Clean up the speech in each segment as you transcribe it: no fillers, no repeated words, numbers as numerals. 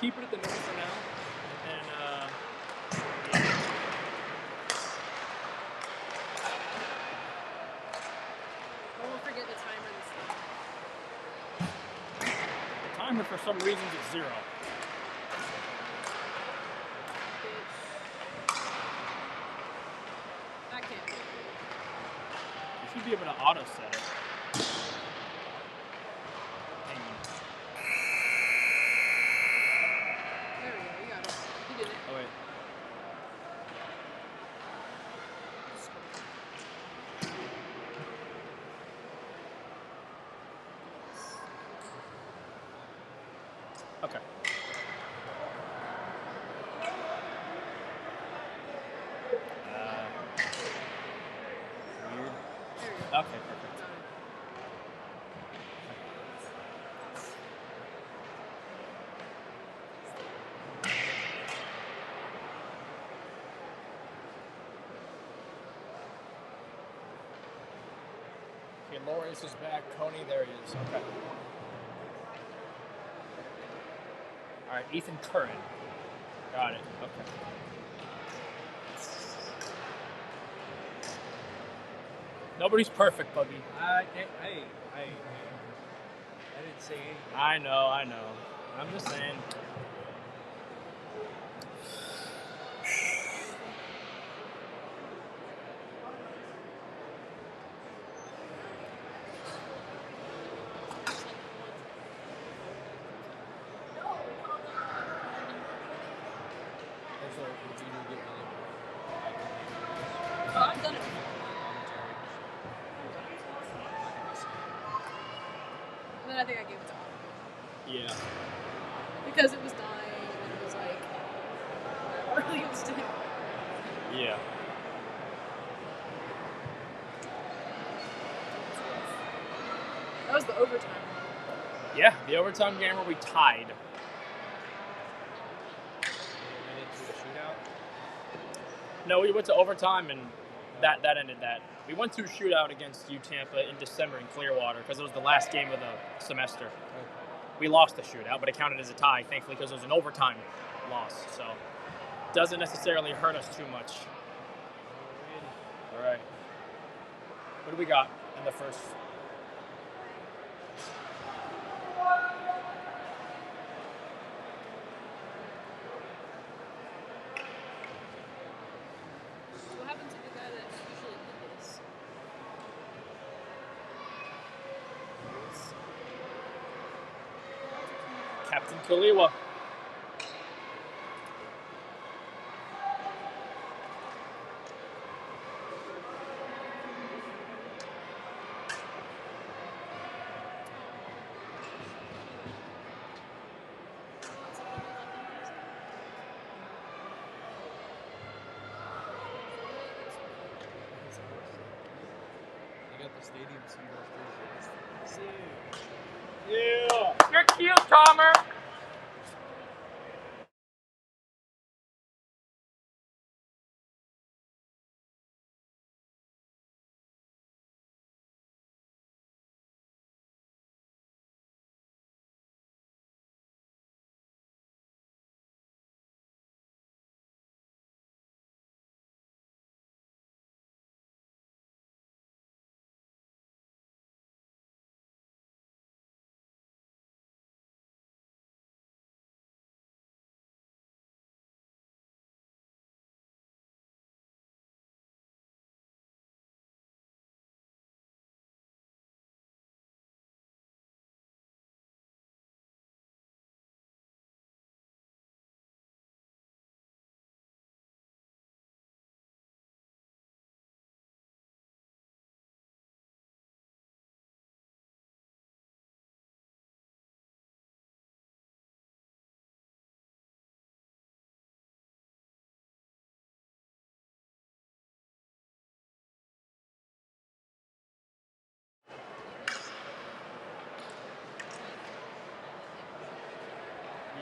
keep it at the middle for now. And yeah. I won't forget the timer this time. The timer for some reason is 0. That can't be. You should be able to auto set it. Hang on. There we go, you got it. You did it. Oh wait. Okay. Weird. Okay, perfect. Okay, Lawrence is back. Coney, there he is. Okay. All right, Ethan Curran. Got it. Okay. Nobody's perfect, Bubby. I didn't say anything. I know. I'm just saying. Oh, I've done it. And then I think I gave it to Autumn. Yeah. Because it was dying and it was like really interesting. Yeah. That was the overtime one. Yeah, the overtime game where we tied. And into the shootout. No, we went to overtime and that ended that. We went to a shootout against UTampa in December in Clearwater because it was the last game of the semester. Okay. We lost the shootout, but it counted as a tie, thankfully, because it was an overtime loss. So it doesn't necessarily hurt us too much. All right. What do we got in the first? What happened to the guy that usually did this? Captain Kaliwa. They got the stadium symbols. Yeah. You're cute, Tomer.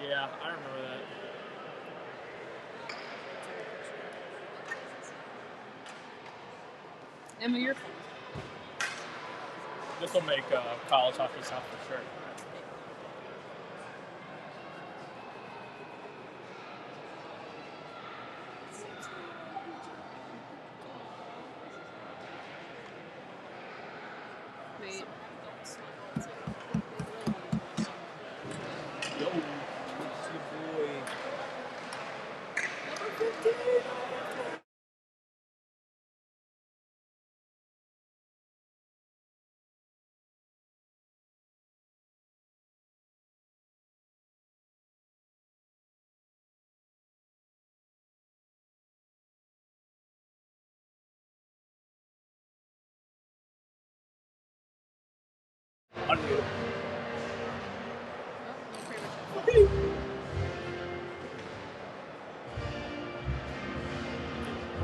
Yeah, I remember that. Emma, you're fine. This will make college hockey sound for sure. Unmute.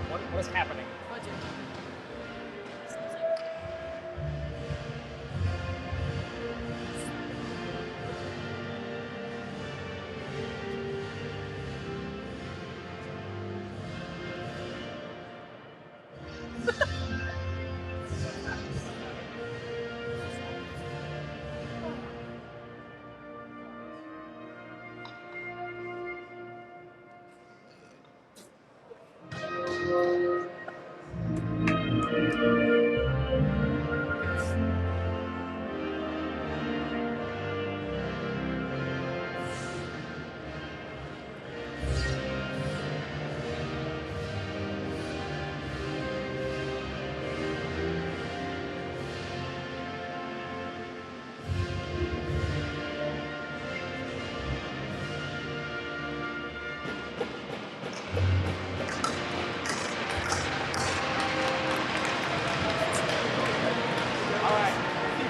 What is happening?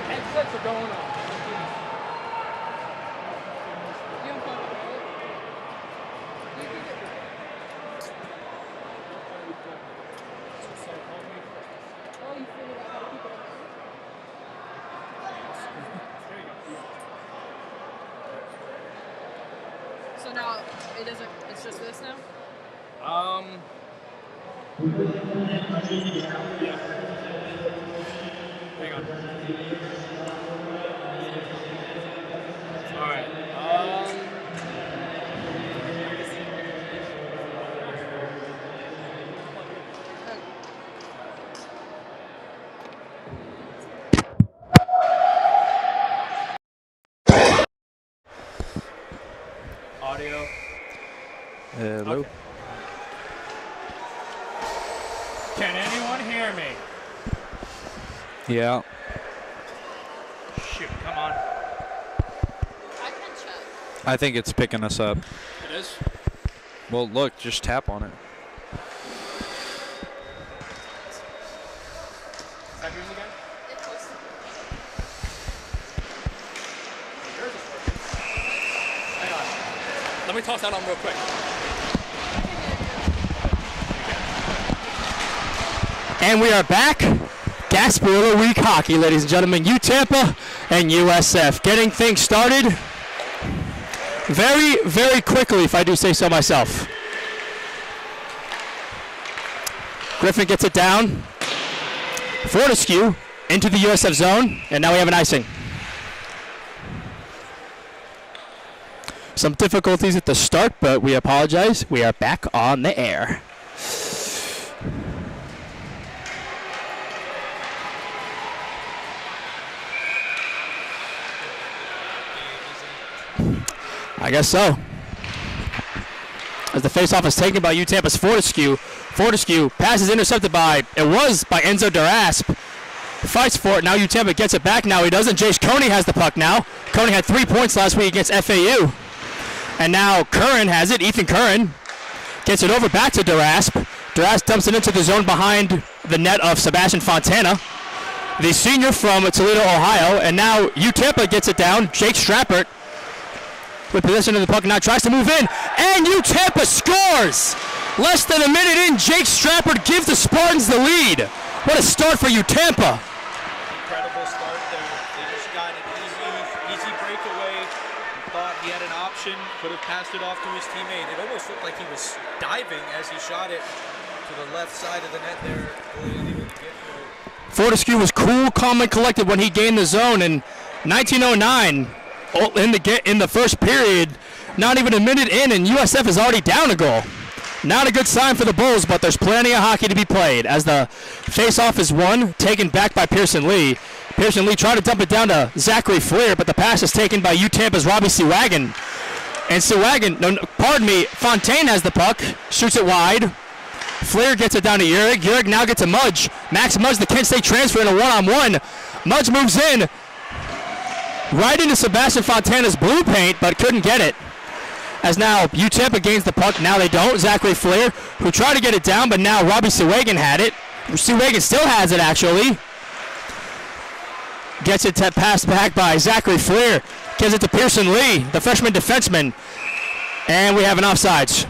Headsets are going on. You don't put it, right? You can get Oh, you figured out how to keep it on. So now it doesn't. It's just this now. Yeah. Hang on. All right. Audio. Hello. Okay. Can anyone hear me? Yeah. Shoot, come on. I can check. I think it's picking us up. It is? Well, look, just tap on it. Tap yours again? It was. Yours is working. Hang on. Let me toss that on real quick. And we are back. Gasparilla Week Hockey, ladies and gentlemen. UTampa and USF getting things started very, very quickly, if I do say so myself. Griffin gets it down. Fortescue into the USF zone, and now we have an icing. Some difficulties at the start, but we apologize. We are back on the air. I guess so. As the faceoff is taken by UTampa's Fortescue. Fortescue passes intercepted by Enzo Durasp. Fights for it. Now UTampa gets it back. Now he doesn't. Jace Coney has the puck now. Coney had 3 points last week against FAU. And now Curran has it. Ethan Curran gets it over back to Durasp. Durasp dumps it into the zone behind the net of Sebastian Fontana, the senior from Toledo, Ohio. And now UTampa gets it down. Jake Strappert with possession of the puck now tries to move in, and UTampa scores! Less than a minute in, Jake Strappert gives the Spartans the lead. What a start for UTampa. Incredible start there. They just got an easy breakaway. Thought he had an option, could have passed it off to his teammate. It almost looked like he was diving as he shot it to the left side of the net there. He didn't even get to it. Fortescue was cool, calm, and collected when he gained the zone in 1909. In the first period, not even a minute in, and USF is already down a goal. Not a good sign for the Bulls, but there's plenty of hockey to be played as the face-off is won, taken back by Pearson Lee. Pearson Lee tried to dump it down to Zachary Fleer, but the pass is taken by UTampa's Robbie Seawagon. And Fontaine has the puck, shoots it wide. Flair gets it down to Yurik. Yurik now gets a Mudge. Max Mudge, the Kent State transfer in a one-on-one. Mudge moves in right into Sebastian Fontana's blue paint, but couldn't get it. As now UTampa gains the puck. Now they don't. Zachary Flair, who tried to get it down, but now Robbie Sewagan had it. Sewagan still has it, actually. Gets it passed back by Zachary Flair. Gives it to Pearson Lee, the freshman defenseman. And we have an offsides.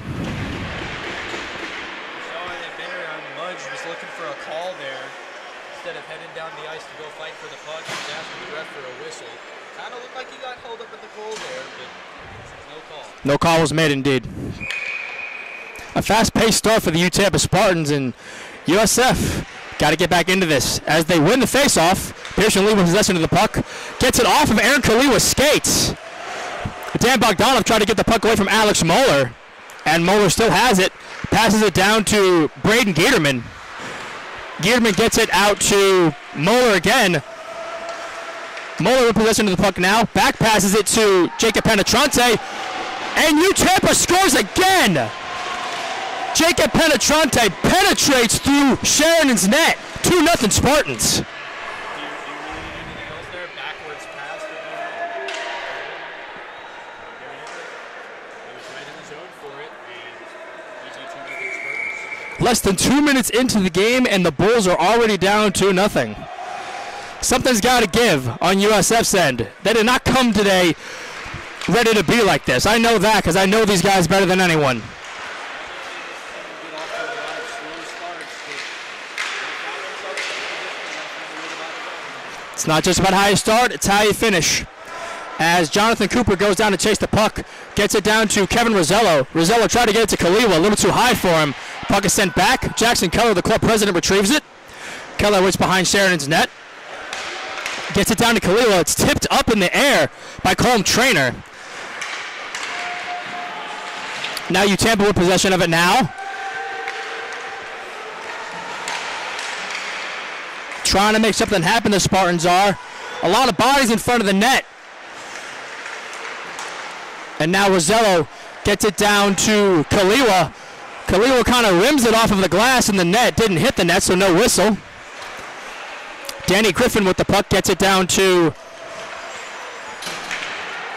Mudge was looking for a call there. Instead of heading down the ice to go fight for the puck, he was asking the ref for a whistle. Kind of looked like he got held up at the goal there, but no call. No call was made, indeed. A fast-paced start for the UTampa Spartans, and USF got to get back into this. As they win the face-off, Pearson Lee with possession of the puck. Gets it off of Aaron Kaliwa skates. Dan Bogdanov tried to get the puck away from Alex Moeller, and Moeller still has it. Passes it down to Braden Gieterman. Gieterman gets it out to Moeller again. Moeller with possession of the puck now. Back passes it to Jacob Penetrante. And UTampa scores again! Jacob Penetrante penetrates through Sheridan's net. 2-0 Spartans. Less than 2 minutes into the game, and the Bulls are already down 2-0. Something's got to give on USF's end. They did not come today ready to be like this. I know that because I know these guys better than anyone. It's not just about how you start, it's how you finish. As Jonathan Cooper goes down to chase the puck, gets it down to Kevin Rosello. Rosello tried to get it to Kaliwa, a little too high for him. Puck is sent back. Jackson Keller, the club president, retrieves it. Keller waits behind Sheridan's net. Gets it down to Kaliwa. It's tipped up in the air by Colm Trainer. Now UTampa with possession of it now. Trying to make something happen, the Spartans are. A lot of bodies in front of the net. And now Rosello gets it down to Kaliwa. Kaliwa kind of rims it off of the glass in the net. Didn't hit the net, so no whistle. Danny Griffin with the puck gets it down to,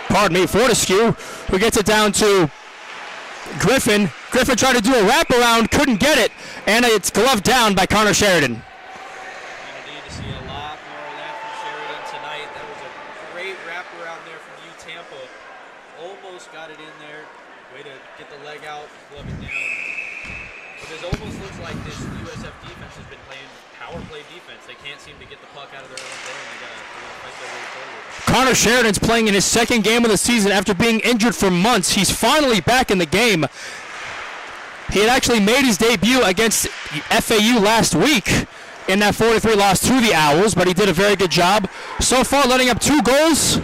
Fortescue, who gets it down to Griffin. Griffin tried to do a wraparound, couldn't get it, and it's gloved down by Connor Sheridan. Connor Sheridan's playing in his second game of the season after being injured for months. He's finally back in the game. He had actually made his debut against FAU last week in that 4-3 loss to the Owls, but he did a very good job. So far, letting up 2 goals.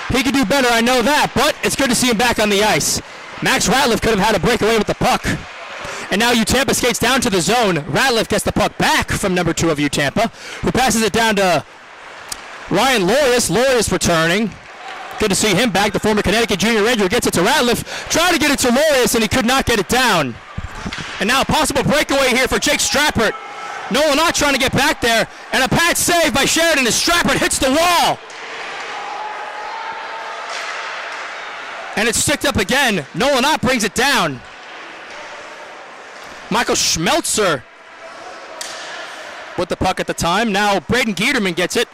He could do better, I know that, but it's good to see him back on the ice. Max Ratliff could have had a breakaway with the puck. And now UTampa skates down to the zone. Ratliff gets the puck back from number 2 of UTampa, who passes it down to Ryan Lorius. Lorius returning. Good to see him back. The former Connecticut Junior Ranger gets it to Ratliff. Trying to get it to Lorius, and he could not get it down. And now a possible breakaway here for Jake Strappert. Nolan not trying to get back there. And a pad save by Sheridan as Strappert hits the wall. And it's sticked up again. Nolan Ott brings it down. Michael Schmelzer with the puck at the time. Now Braden Gieterman gets it.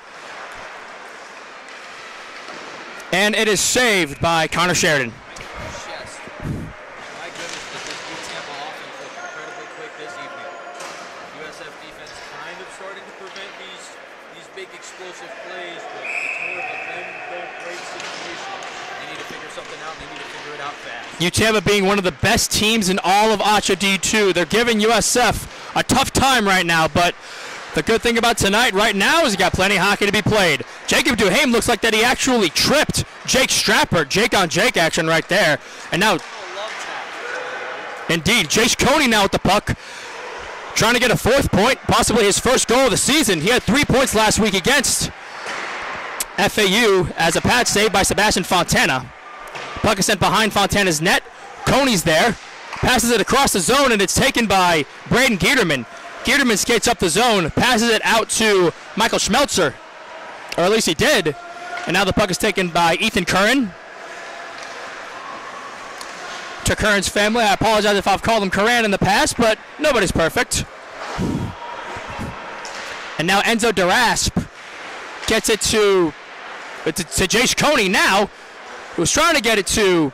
And it is saved by Connor Sheridan. Yes. My goodness, this UTampa offense looked incredibly quick this evening. USF defense kind of starting to prevent these big explosive plays, but it's more of a bend-don't-break situation. They need to figure something out, and they need to figure it out fast. UTampa being one of the best teams in all of ACHA D2. They're giving USF a tough time right now, but the good thing about tonight right now is you got plenty of hockey to be played. Jacob Duhame looks like that he actually tripped Jake Strappert. Jake on Jake action right there. And now, indeed, Jace Coney now with the puck. Trying to get a 4th point, possibly his first goal of the season. He had 3 points last week against FAU as a pad save by Sebastian Fontana. Puck is sent behind Fontana's net. Coney's there. Passes it across the zone, and it's taken by Braden Gieterman. Gieterman skates up the zone, passes it out to Michael Schmelzer. Or at least he did. And now the puck is taken by Ethan Curran. To Curran's family. I apologize if I've called him Curran in the past, but nobody's perfect. And now Enzo Darasp gets it to Jace Coney now, who's trying to get it to.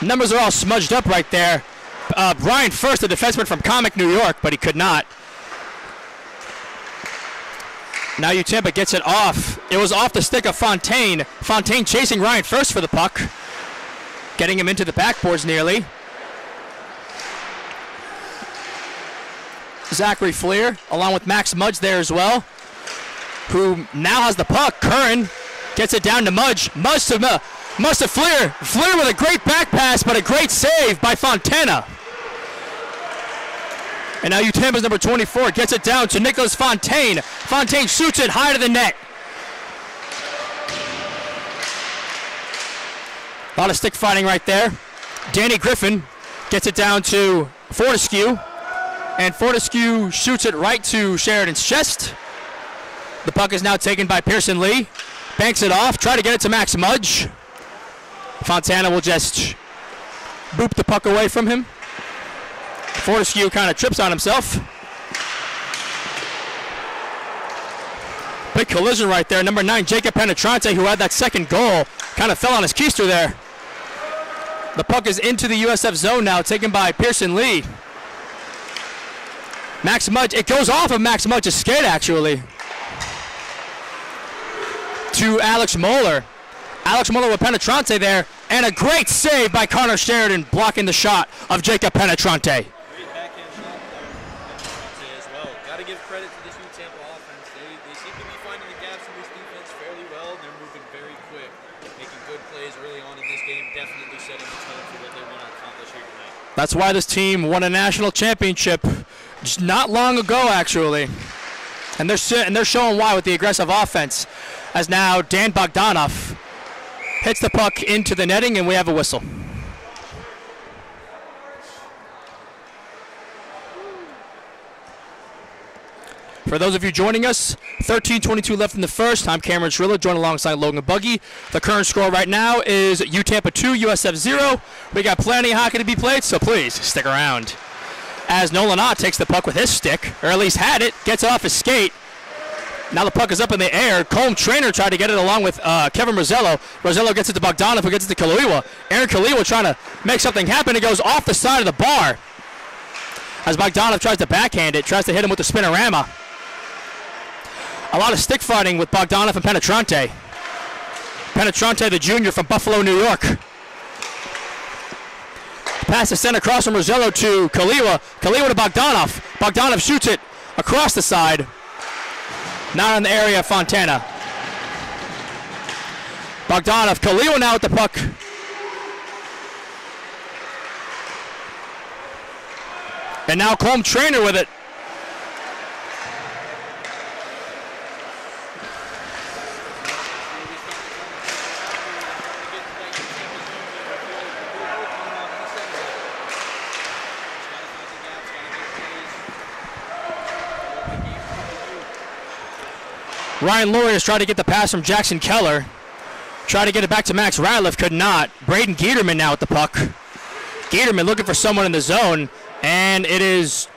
Numbers are all smudged up right there. Brian First, the defenseman from Comic, New York, but he could not. Now UTampa gets it off. It was off the stick of Fontaine. Fontaine chasing Ryan First for the puck. Getting him into the backboards nearly. Zachary Fleer, along with Max Mudge there as well, who now has the puck. Curran gets it down to Mudge. Mudge to Fleer. Fleer with a great back pass, but a great save by Fontana. And now UTampa's number 24 gets it down to Nicholas Fontaine. Fontaine shoots it high to the net. A lot of stick fighting right there. Danny Griffin gets it down to Fortescue. And Fortescue shoots it right to Sheridan's chest. The puck is now taken by Pearson Lee. Banks it off, try to get it to Max Mudge. Fontana will just boop the puck away from him. Fortescue kind of trips on himself. Big collision right there. Number 9, Jacob Penetrante, who had that second goal, kind of fell on his keister there. The puck is into the USF zone now, taken by Pearson Lee. Max Mudge, it goes off of Max Mudge's skate actually. To Alex Moeller. Alex Moeller with Penetrante there, and a great save by Connor Sheridan, blocking the shot of Jacob Penetrante. Great backhand shot there from Penetrante as well. Got to give credit to this UTampa offense. They seem to be finding the gaps in this defense fairly well. They're moving very quick, making good plays early on in this game, definitely setting the tone for what they want to accomplish here tonight. That's why this team won a national championship just not long ago, actually. And they're showing why with the aggressive offense, as now Dan Bogdanov hits the puck into the netting, and we have a whistle. For those of you joining us, 13:22 left in the first. I'm Cameron Schrillo, joined alongside Logan Buggy. The current score right now is UTampa 2, USF 0. We got plenty of hockey to be played, so please stick around. As Nolan Ott takes the puck with his stick, or at least had it, gets it off his skate. Now the puck is up in the air. Colm Trainer tried to get it along with Kevin Rosello. Rosello gets it to Bogdanov, who gets it to Kaliwa. Aaron Kaliwa trying to make something happen. It goes off the side of the bar. As Bogdanov tries to backhand it, tries to hit him with the spinorama. A lot of stick fighting with Bogdanov and Penetrante. Penetrante, the junior from Buffalo, New York. Pass is sent across from Rosello to Kaliwa. Kaliwa to Bogdanov. Bogdanov shoots it across the side. Not in the area of Fontana. Bogdanov, Kaliwa now with the puck. And now Colm Trainer with it. Ryan Lorius tried to get the pass from Jackson Keller. Tried to get it back to Max Ratliff, could not. Braden Gieterman now with the puck. Gieterman looking for someone in the zone, and it is...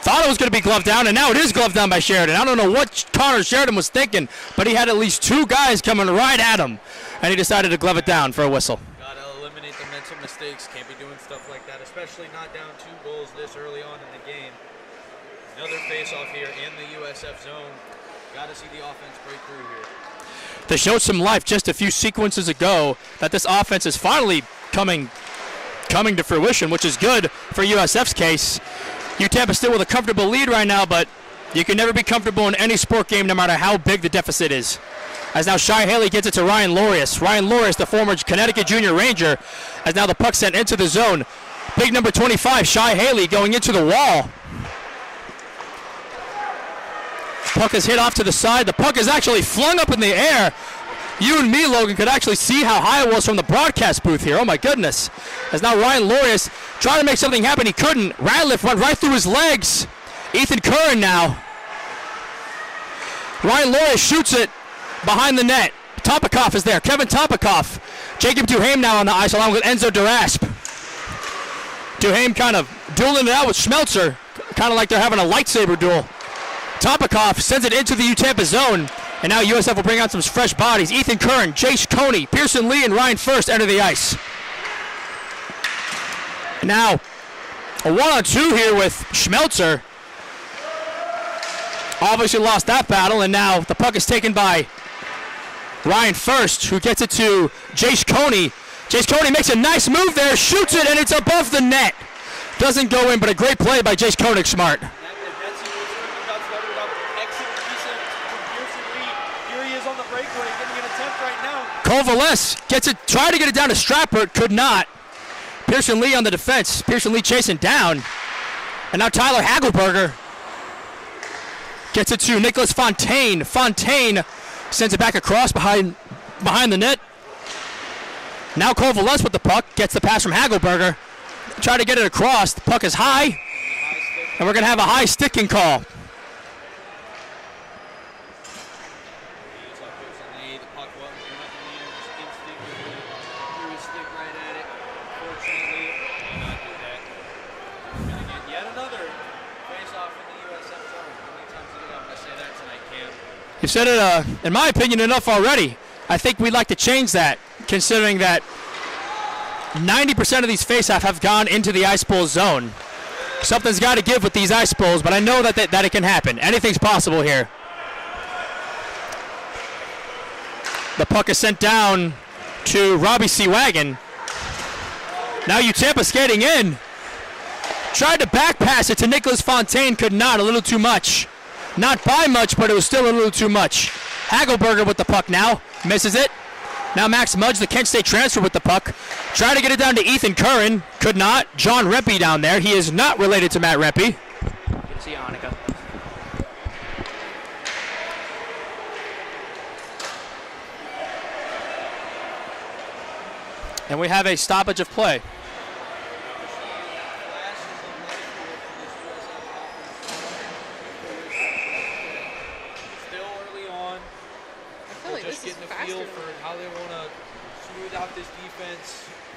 Thought it was going to be gloved down, and now it is gloved down by Sheridan. I don't know what Connor Sheridan was thinking, but he had at least two guys coming right at him, and he decided to glove it down for a whistle. Got to eliminate the mental mistakes. Can't be doing stuff like that, especially not down 2 goals this early on in the game. Another face-off here in the USF zone. Got to see the offense break through here. They showed some life just a few sequences ago that this offense is finally coming to fruition, which is good for USF's case. UTampa still with a comfortable lead right now, but you can never be comfortable in any sport game no matter how big the deficit is. As now Shai Haley gets it to Ryan Lorius. Ryan Lorius, the former Connecticut Junior Ranger, as now the puck sent into the zone. Big number 25, Shai Haley, going into the wall. Puck is hit off to the side. The puck is actually flung up in the air. You and me, Logan, could actually see how high it was from the broadcast booth here. Oh my goodness. As now Ryan Lorius trying to make something happen. He couldn't. Ratliff went right through his legs. Ethan Curran now. Ryan Lorius shoots it behind the net. Topikoff is there. Kevin Topikoff. Jacob Duhame now on the ice along with Enzo Durasp. Duhame kind of dueling it out with Schmelzer. Kind of like they're having a lightsaber duel. Topikoff sends it into the UTampa zone. And now USF will bring out some fresh bodies. Ethan Curran, Jace Coney, Pearson Lee, and Ryan First enter the ice. Now, a 1-on-2 here with Schmelzer. Obviously lost that battle, and now the puck is taken by Ryan First, who gets it to Jace Coney. Jace Coney makes a nice move there, shoots it, and it's above the net. Doesn't go in, but a great play by Jace Koenig Smart. Kovales gets it, tried to get it down to Strappert, could not. Pearson Lee on the defense. Pearson Lee chasing down. And now Tyler Hagelberger gets it to Nicholas Fontaine. Fontaine sends it back across behind the net. Now Kovales with the puck, gets the pass from Hagelberger. Try to get it across. The puck is high. And we're going to have a high sticking call. You've said it, in my opinion, enough already. I think we'd like to change that, considering that 90% of these faceoffs have gone into the ice bowl zone. Something's got to give with these ice bowls, but I know that it can happen. Anything's possible here. The puck is sent down to Robbie Seawagon. Now UTampa skating in. Tried to back pass it to Nicholas Fontaine, could not, a little too much. Not by much, but it was still a little too much. Hagelberger with the puck now. Misses it. Now Max Mudge, the Kent State transfer, with the puck. Try to get it down to Ethan Curran. Could not. John Rempe down there. He is not related to Matt Rempe. Good to see you, Annika. And we have a stoppage of play.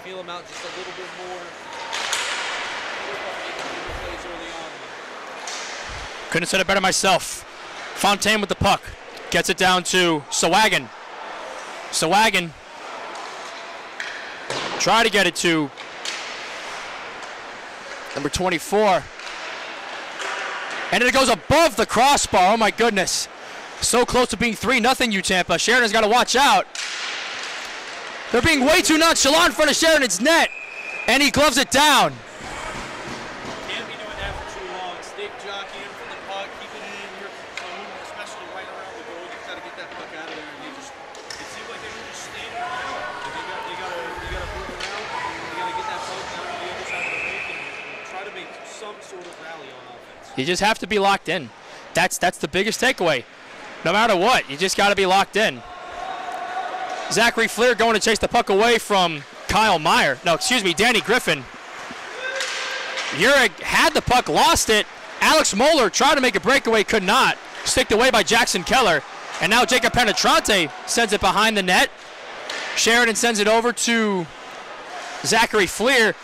Feel them out just a little bit more. Couldn't have said it better myself. Fontaine with the puck. Gets it down to Seawagon. Seawagon. Try to get it to number 24. And it goes above the crossbar. Oh my goodness. So close to being 3-0 UTampa. Sheridan's got to watch out. They're being way too nonchalant in front of Sheridan's net. And he gloves it down. Can't be doing that for too long. Stick jockeying for the puck, keeping it in your zone, especially right around the goal. You've got to get that puck out of there. And it seemed like they were just standing around. They got to move around. They got to get that puck down to the other side of the rink and try to make some sort of rally on offense. You just have to be locked in. That's the biggest takeaway. No matter what, you just got to be locked in. Zachary Fleer going to chase the puck away from Danny Griffin. Urich had the puck, lost it. Alex Moeller tried to make a breakaway, could not. Sticked away by Jackson Keller. And now Jacob Penetrante sends it behind the net. Sheridan sends it over to Zachary Fleer,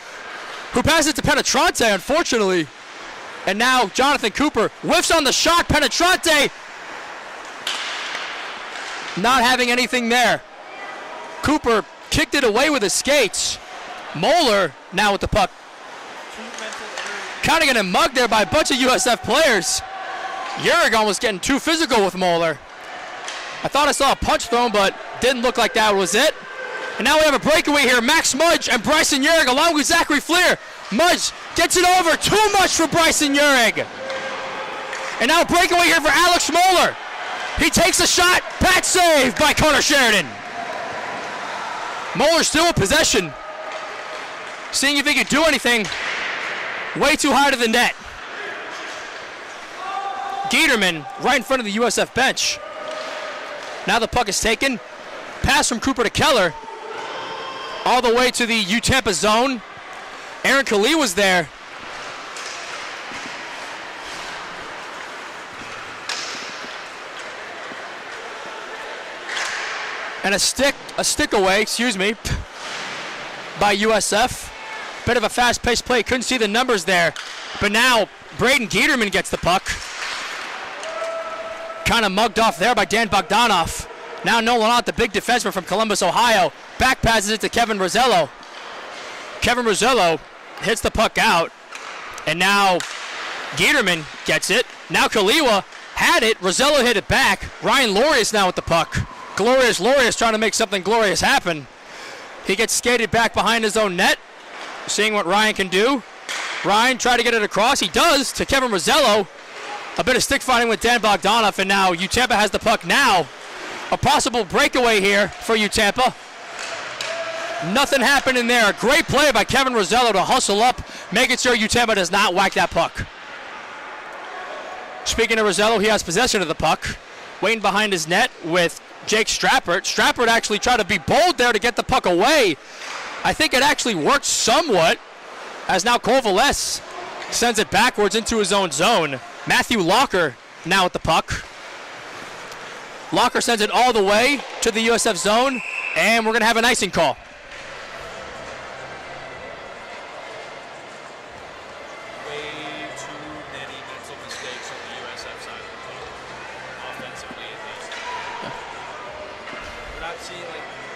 who passes it to Penetrante, unfortunately. And now Jonathan Cooper whiffs on the shot. Penetrante not having anything there. Cooper kicked it away with his skates. Moeller now with the puck. Kind of getting mugged there by a bunch of USF players. Urigon was getting too physical with Moeller. I thought I saw a punch thrown, but didn't look like that was it. And now we have a breakaway here. Max Mudge and Bryson Urig along with Zachary Fleer. Mudge gets it over. Too much for Bryson Urig. And now a breakaway here for Alex Moeller. He takes a shot. Pat save by Connor Sheridan. Moeller still in possession. Seeing if he can do anything. Way too high to the net. Giederman right in front of the USF bench. Now the puck is taken. pass from Cooper to Keller. All the way to the UTampa zone. Aaron Khalil was there. And a stick away, by USF. Bit of a fast-paced play. Couldn't see the numbers there. But now Braden Giederman gets the puck. Kind of mugged off there by Dan Bogdanoff. Now Nolan Ott, the big defenseman from Columbus, Ohio, back passes it to Kevin Rosello. Kevin Rosello hits the puck out. And now Giederman gets it. Now Kaliwa had it. Rosello hit it back. Ryan Lorius now with the puck. Glorious Lorius trying to make something glorious happen. He gets skated back behind his own net. Seeing what Ryan can do. Ryan tried to get it across. He does to Kevin Rosello. A bit of stick fighting with Dan Bogdanoff, and now UTampa has the puck now. A possible breakaway here for UTampa. Nothing happened in there. A great play by Kevin Rosello to hustle up, making sure UTampa does not whack that puck. Speaking of Rosello, he has possession of the puck. Waiting behind his net with Jake Strappert. Strappert actually tried to be bold there to get the puck away. I think it actually worked somewhat, as now Kovalés sends it backwards into his own zone. Matthew Locker now with the puck. Locker sends it all the way to the USF zone, and we're going to have an icing call. Way too many mental mistakes on the USF side of the ball, offensively at least.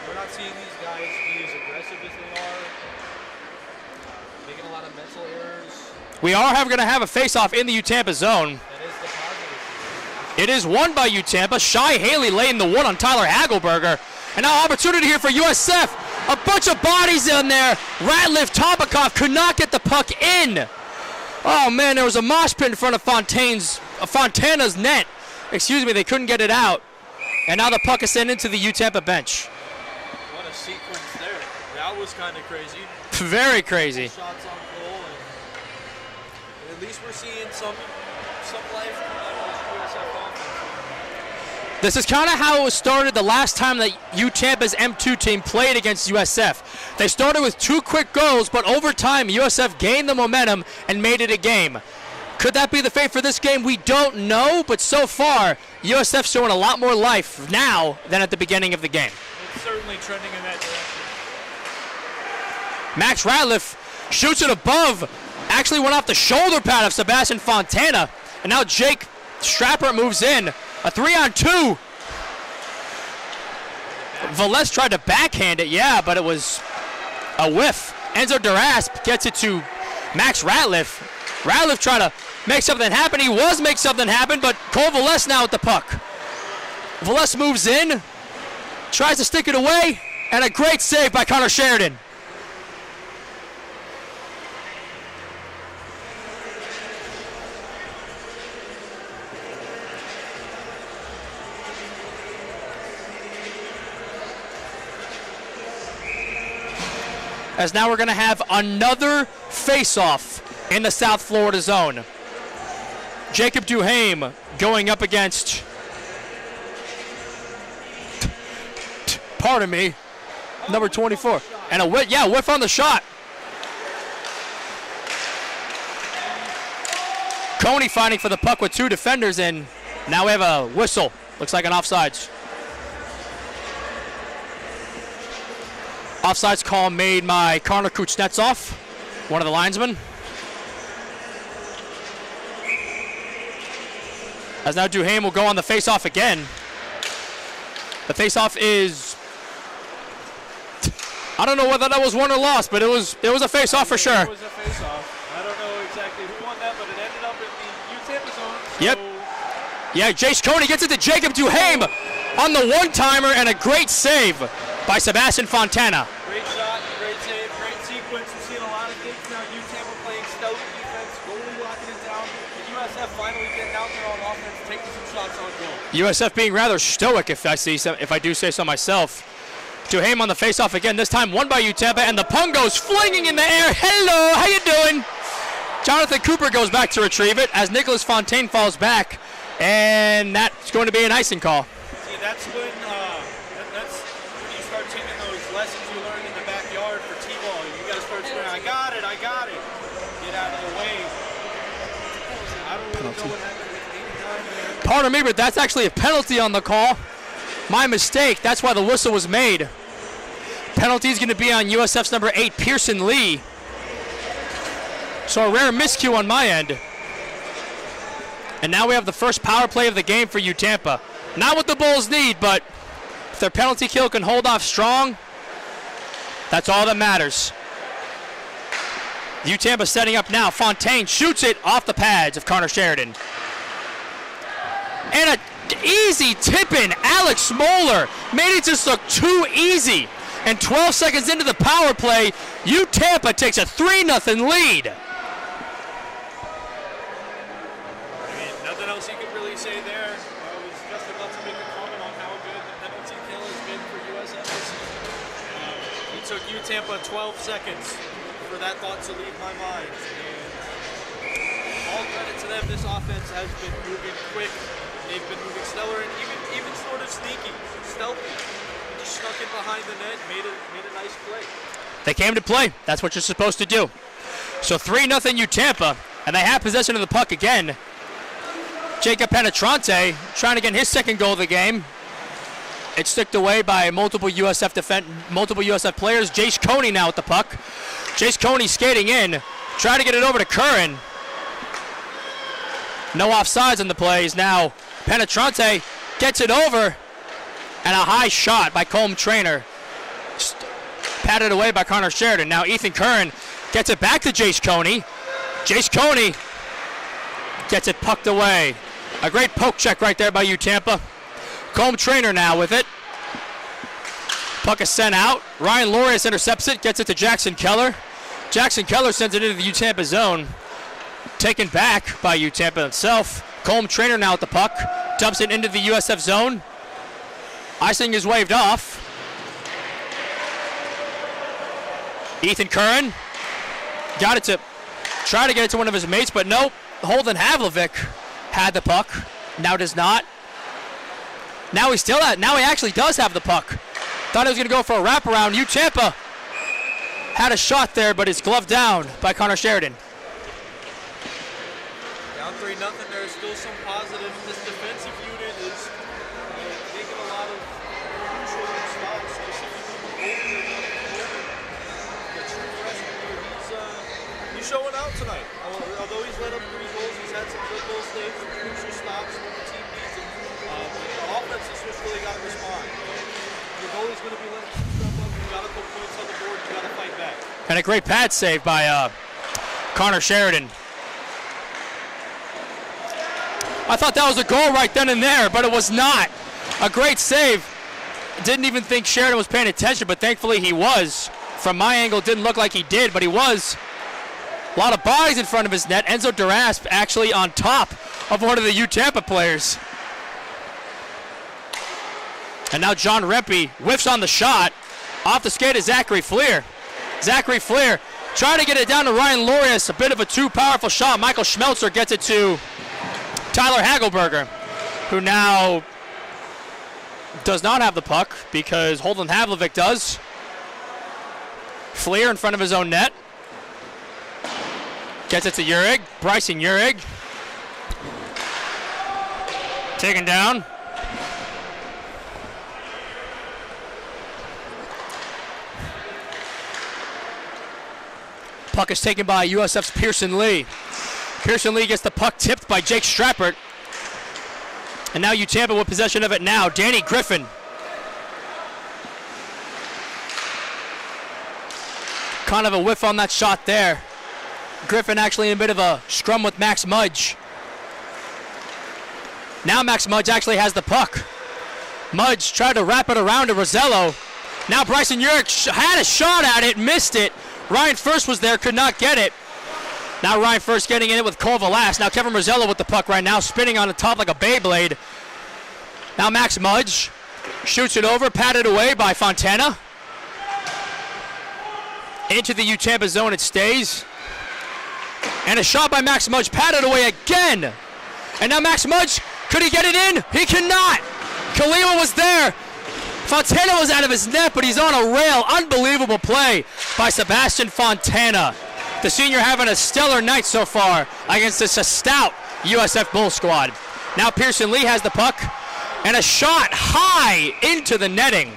We're not seeing these guys be as aggressive as they are. Making a lot of mental errors. We are going to have a face-off in the UTampa zone. That is the positive. It is won by UTampa. Shai Haley laying the one on Tyler Hagelberger. And now opportunity here for USF. A bunch of bodies in there. Ratliff Topikov could not get the puck in. Oh man, there was a mosh pit in front of Fontana's net. They couldn't get it out. And now the puck is sent into the UTampa bench. What a sequence there. That was kind of crazy. Very crazy. Shots on goal, and at least we're seeing some life from that USF offense. This is kind of how it was started the last time that UTampa's M2 team played against USF. They started with 2 quick goals, but over time USF gained the momentum and made it a game. Could that be the fate for this game? We don't know, but so far USF's showing a lot more life now than at the beginning of the game. It's certainly trending in that direction. Max Ratliff shoots it above. Actually went off the shoulder pad of Sebastian Fontana. And now Jake Strappert moves in. A 3-on-2. Velez tried to backhand it, but it was a whiff. Enzo Durasp gets it to Max Ratliff. Ratliff trying to make something happen. He was make something happen, but Cole Velez now with the puck. Velez moves in, tries to stick it away, and a great save by Connor Sheridan. As now we're going to have another face-off in the South Florida zone. Jacob Duhame going up against, number 24. And a whiff on the shot. Coney fighting for the puck with 2 defenders, and now we have a whistle. Looks like an offsides. Offsides call made by Karner Kuznetsov, one of the linesmen. As now Duhame will go on the face-off again. The face-off is, I don't know whether that was won or lost, but it was a face-off for sure. It was a face-off. I don't know exactly who won that, but it ended up in the UTampa zone. So Yep. Yeah, Jace Coney gets it to Jacob Duhame on the one-timer, and a great save by Sebastian Fontana. Great shot, great save, great sequence. We've seen a lot of things now. UTampa playing stout defense, goalie locking it down. And USF finally getting out there on offense, taking some shots on goal. USF being rather stoic, if I do say so myself. Duhame on the face-off again, this time won by UTampa, and the puck goes flinging in the air. Hello, how you doing? Jonathan Cooper goes back to retrieve it as Nicholas Fontaine falls back, and that's going to be an icing call. See, that's when penalty. Pardon me, but that's actually a penalty on the call. My mistake. That's why the whistle was made. Penalty is going to be on USF's number 8, Pearson Lee. So a rare miscue on my end. And now we have the first power play of the game for UTampa. Not what the Bulls need, but if their penalty kill can hold off strong, that's all that matters. UTampa setting up now. Fontaine shoots it off the pads of Connor Sheridan. And an easy tip-in. Alex Moeller made it just look too easy. And 12 seconds into the power play, UTampa takes a 3-0 lead. I mean, nothing else you could really say there. I was just about to make a comment on how good the penalty kill has been for USF this season. It took UTampa 12 seconds for that thought to leave my mind. And all credit to them, this offense has been moving quick. They've been moving stellar and even sort of sneaky, stealthy. Just snuck in behind the net, made a nice play. They came to play. That's what you're supposed to do. So 3-0 UTampa, and they have possession of the puck again. Jacob Penetrante trying to get his second goal of the game. It's sticked away by multiple USF players. Jace Coney now with the puck. Jace Coney skating in, trying to get it over to Curran. No offsides on the plays. Now Penetrante gets it over, and a high shot by Colm Trainer. Patted away by Connor Sheridan. Now Ethan Curran gets it back to Jace Coney. Jace Coney gets it pucked away. A great poke check right there by UTampa. Colm Trainer now with it. Puck is sent out. Ryan Lorius intercepts it, gets it to Jackson Keller. Jackson Keller sends it into the UTampa zone. Taken back by UTampa itself. Colm Trainer now with the puck. Dumps it into the USF zone. Icing is waved off. Ethan Curran got it to try to get it to one of his mates, but nope. Holden Havlovic had the puck. Now does not. Now he actually does have the puck. Thought he was going to go for a wraparound. UTampa had a shot there, but it's gloved down by Connor Sheridan. Down 3-0. There's still some positives. This defensive unit is making a lot of crucial stops, specifically the true freshman here. He's showing out tonight. Although he's let up 3 goals, he's had some good goal saves, some crucial stops when the team needs him. The offense has just really got to respond. Your goalie's going to be letting stuff up. You got to put points on the board. You got to fight back. And a great pad save by Connor Sheridan. I thought that was a goal right then and there, but it was not. A great save. Didn't even think Sheridan was paying attention, but thankfully he was. From my angle, it didn't look like he did, but he was. A lot of bodies in front of his net. Enzo Durasp actually on top of one of the UTampa players. And now John Rempe whiffs on the shot. Off the skate is Zachary Fleer. Zachary Fleer trying to get it down to Ryan Lorius. A bit of a too powerful shot. Michael Schmelzer gets it to Tyler Hagelberger, who now does not have the puck because Holden Havlovic does. Fleer in front of his own net. Gets it to Urig. Bryson Urig. Taken down. Puck is taken by USF's Pearson Lee. Pearson Lee gets the puck tipped by Jake Strappert. And now UTampa with possession of it now. Danny Griffin. Kind of a whiff on that shot there. Griffin actually in a bit of a scrum with Max Mudge. Now Max Mudge actually has the puck. Mudge tried to wrap it around to Rosello. Now Bryson Urik had a shot at it, missed it. Ryan First was there, could not get it. Now Ryan First getting in it with Cole Velas. Now Kevin Rosello with the puck right now, spinning on the top like a Beyblade. Now Max Mudge shoots it over, patted away by Fontana. Into the UTampa zone it stays. And a shot by Max Mudge, patted away again. And now Max Mudge, could he get it in? He cannot. Kalima was there. Fontana was out of his net, but he's on a rail. Unbelievable play by Sebastian Fontana. The senior having a stellar night so far against this stout USF Bull squad. Now Pearson Lee has the puck, and a shot high into the netting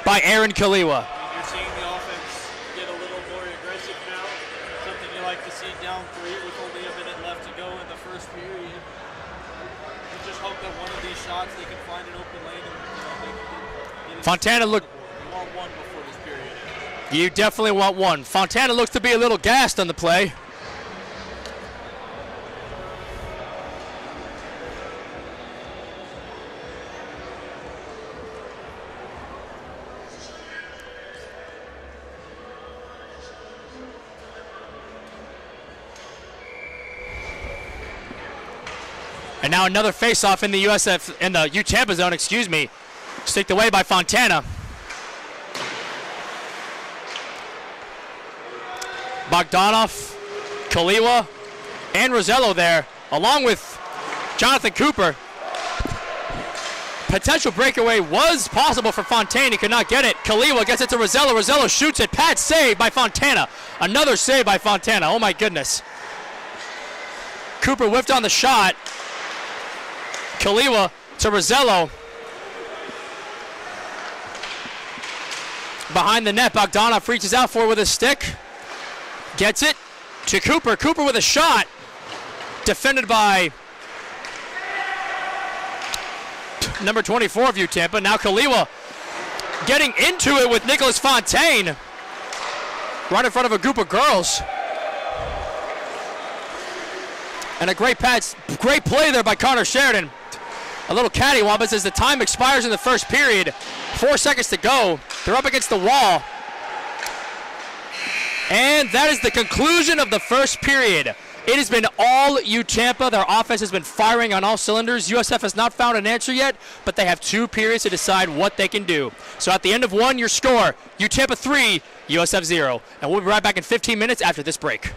by Aaron Kaliwa. You're seeing the offense get a little more aggressive now. Something you like to see down 3 with only a minute left to go in the first period. You just hope that one of these shots they can find an open lane and they can get it. Fontana look. You want one before this period. You definitely want one. Fontana looks to be a little gassed on the play. And now another face-off in the UTampa zone, sticked away by Fontana. Bogdanov, Kaliwa, and Rosello there, along with Jonathan Cooper. Potential breakaway was possible for Fontana. He could not get it. Kaliwa gets it to Rosello. Rosello shoots it. Pat save by Fontana. Another save by Fontana. Oh my goodness. Cooper whiffed on the shot. Kaliwa to Rosello. Behind the net, Bogdanov reaches out for it with a stick. Gets it to Cooper. Cooper with a shot. Defended by number 24 of UTampa. Now Kaliwa getting into it with Nicholas Fontaine. Right in front of a group of girls. And a great play there by Connor Sheridan. A little cattywampus as the time expires in the first period. 4 seconds to go. They're up against the wall. And that is the conclusion of the first period. It has been all UTampa. Their offense has been firing on all cylinders. USF has not found an answer yet, but they have 2 periods to decide what they can do. So at the end of 1, your score, UTampa 3, USF 0. And we'll be right back in 15 minutes after this break.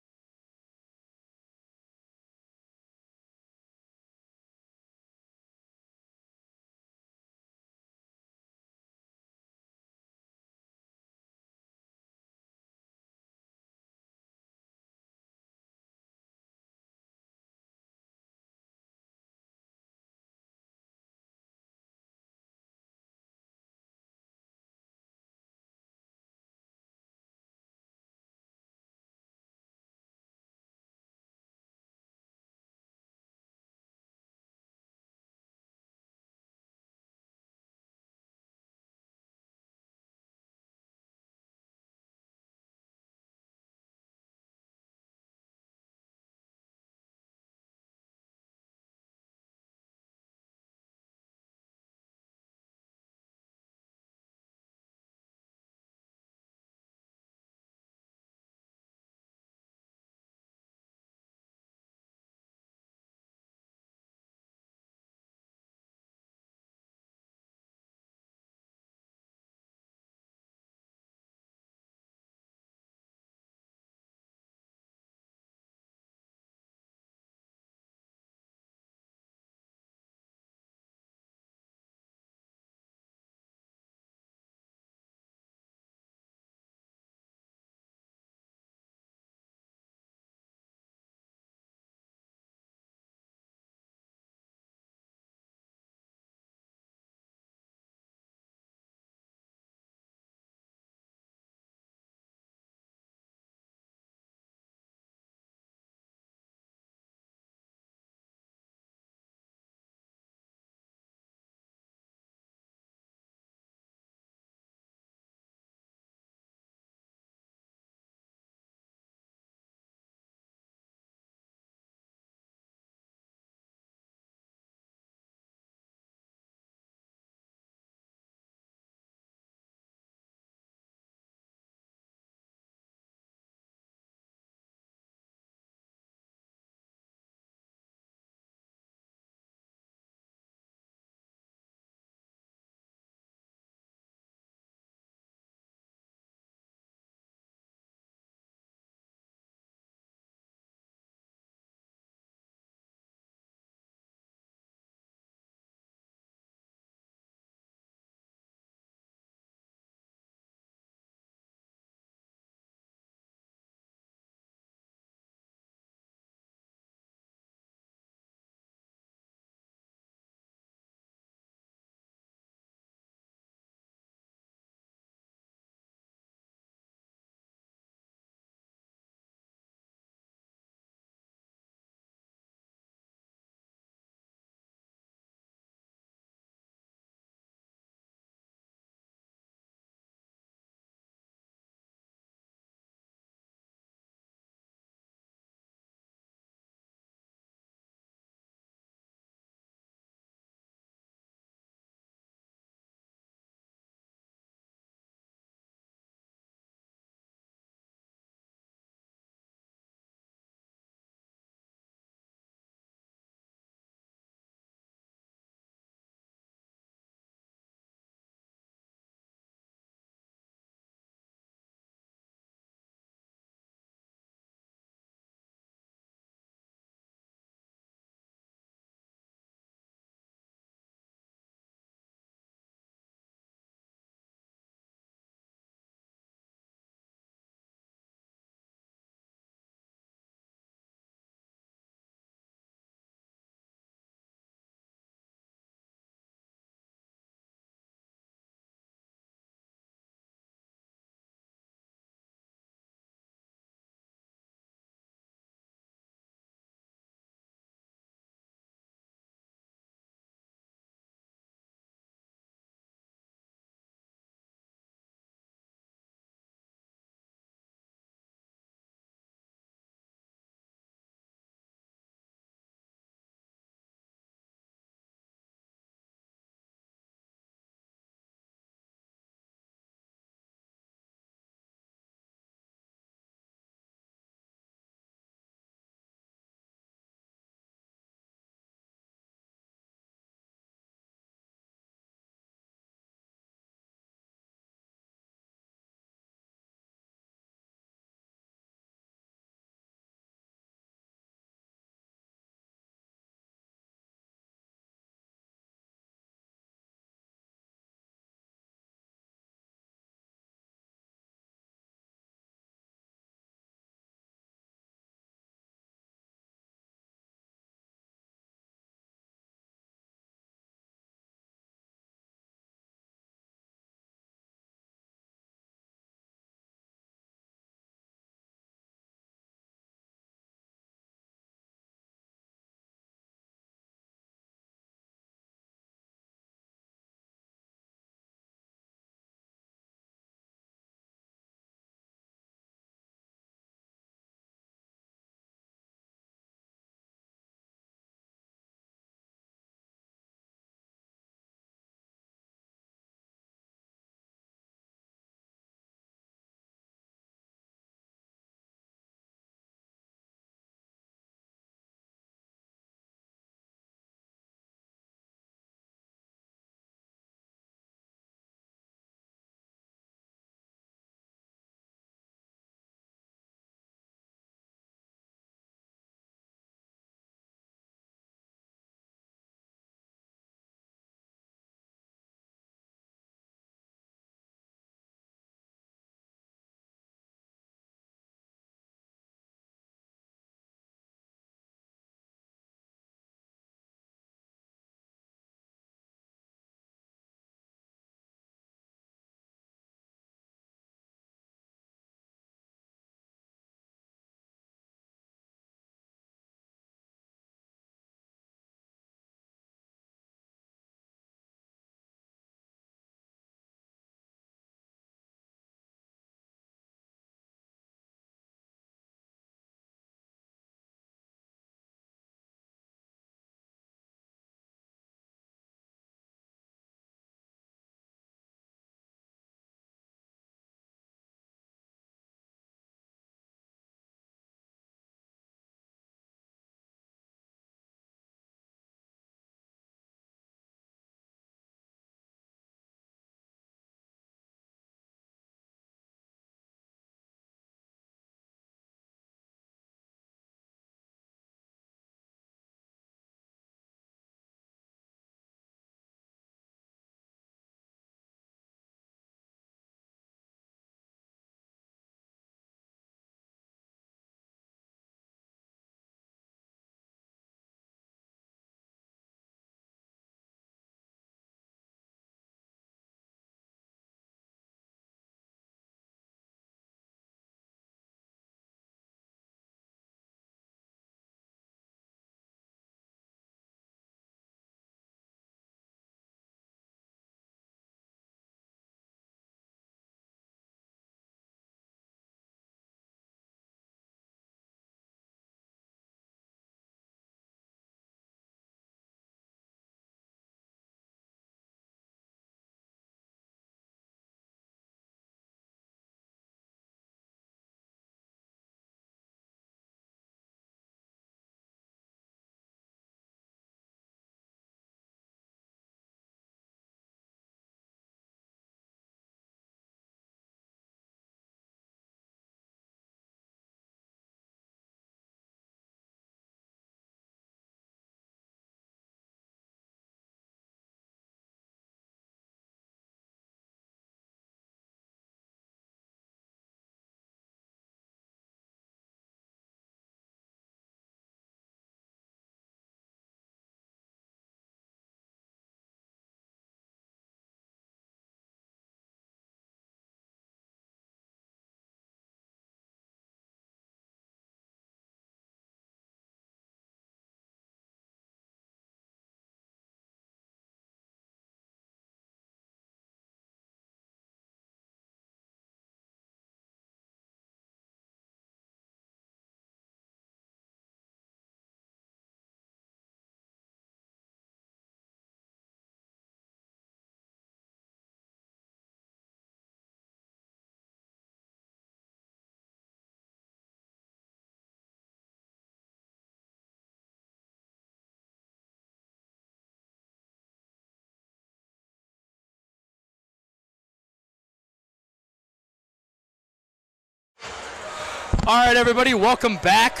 All right, everybody, welcome back.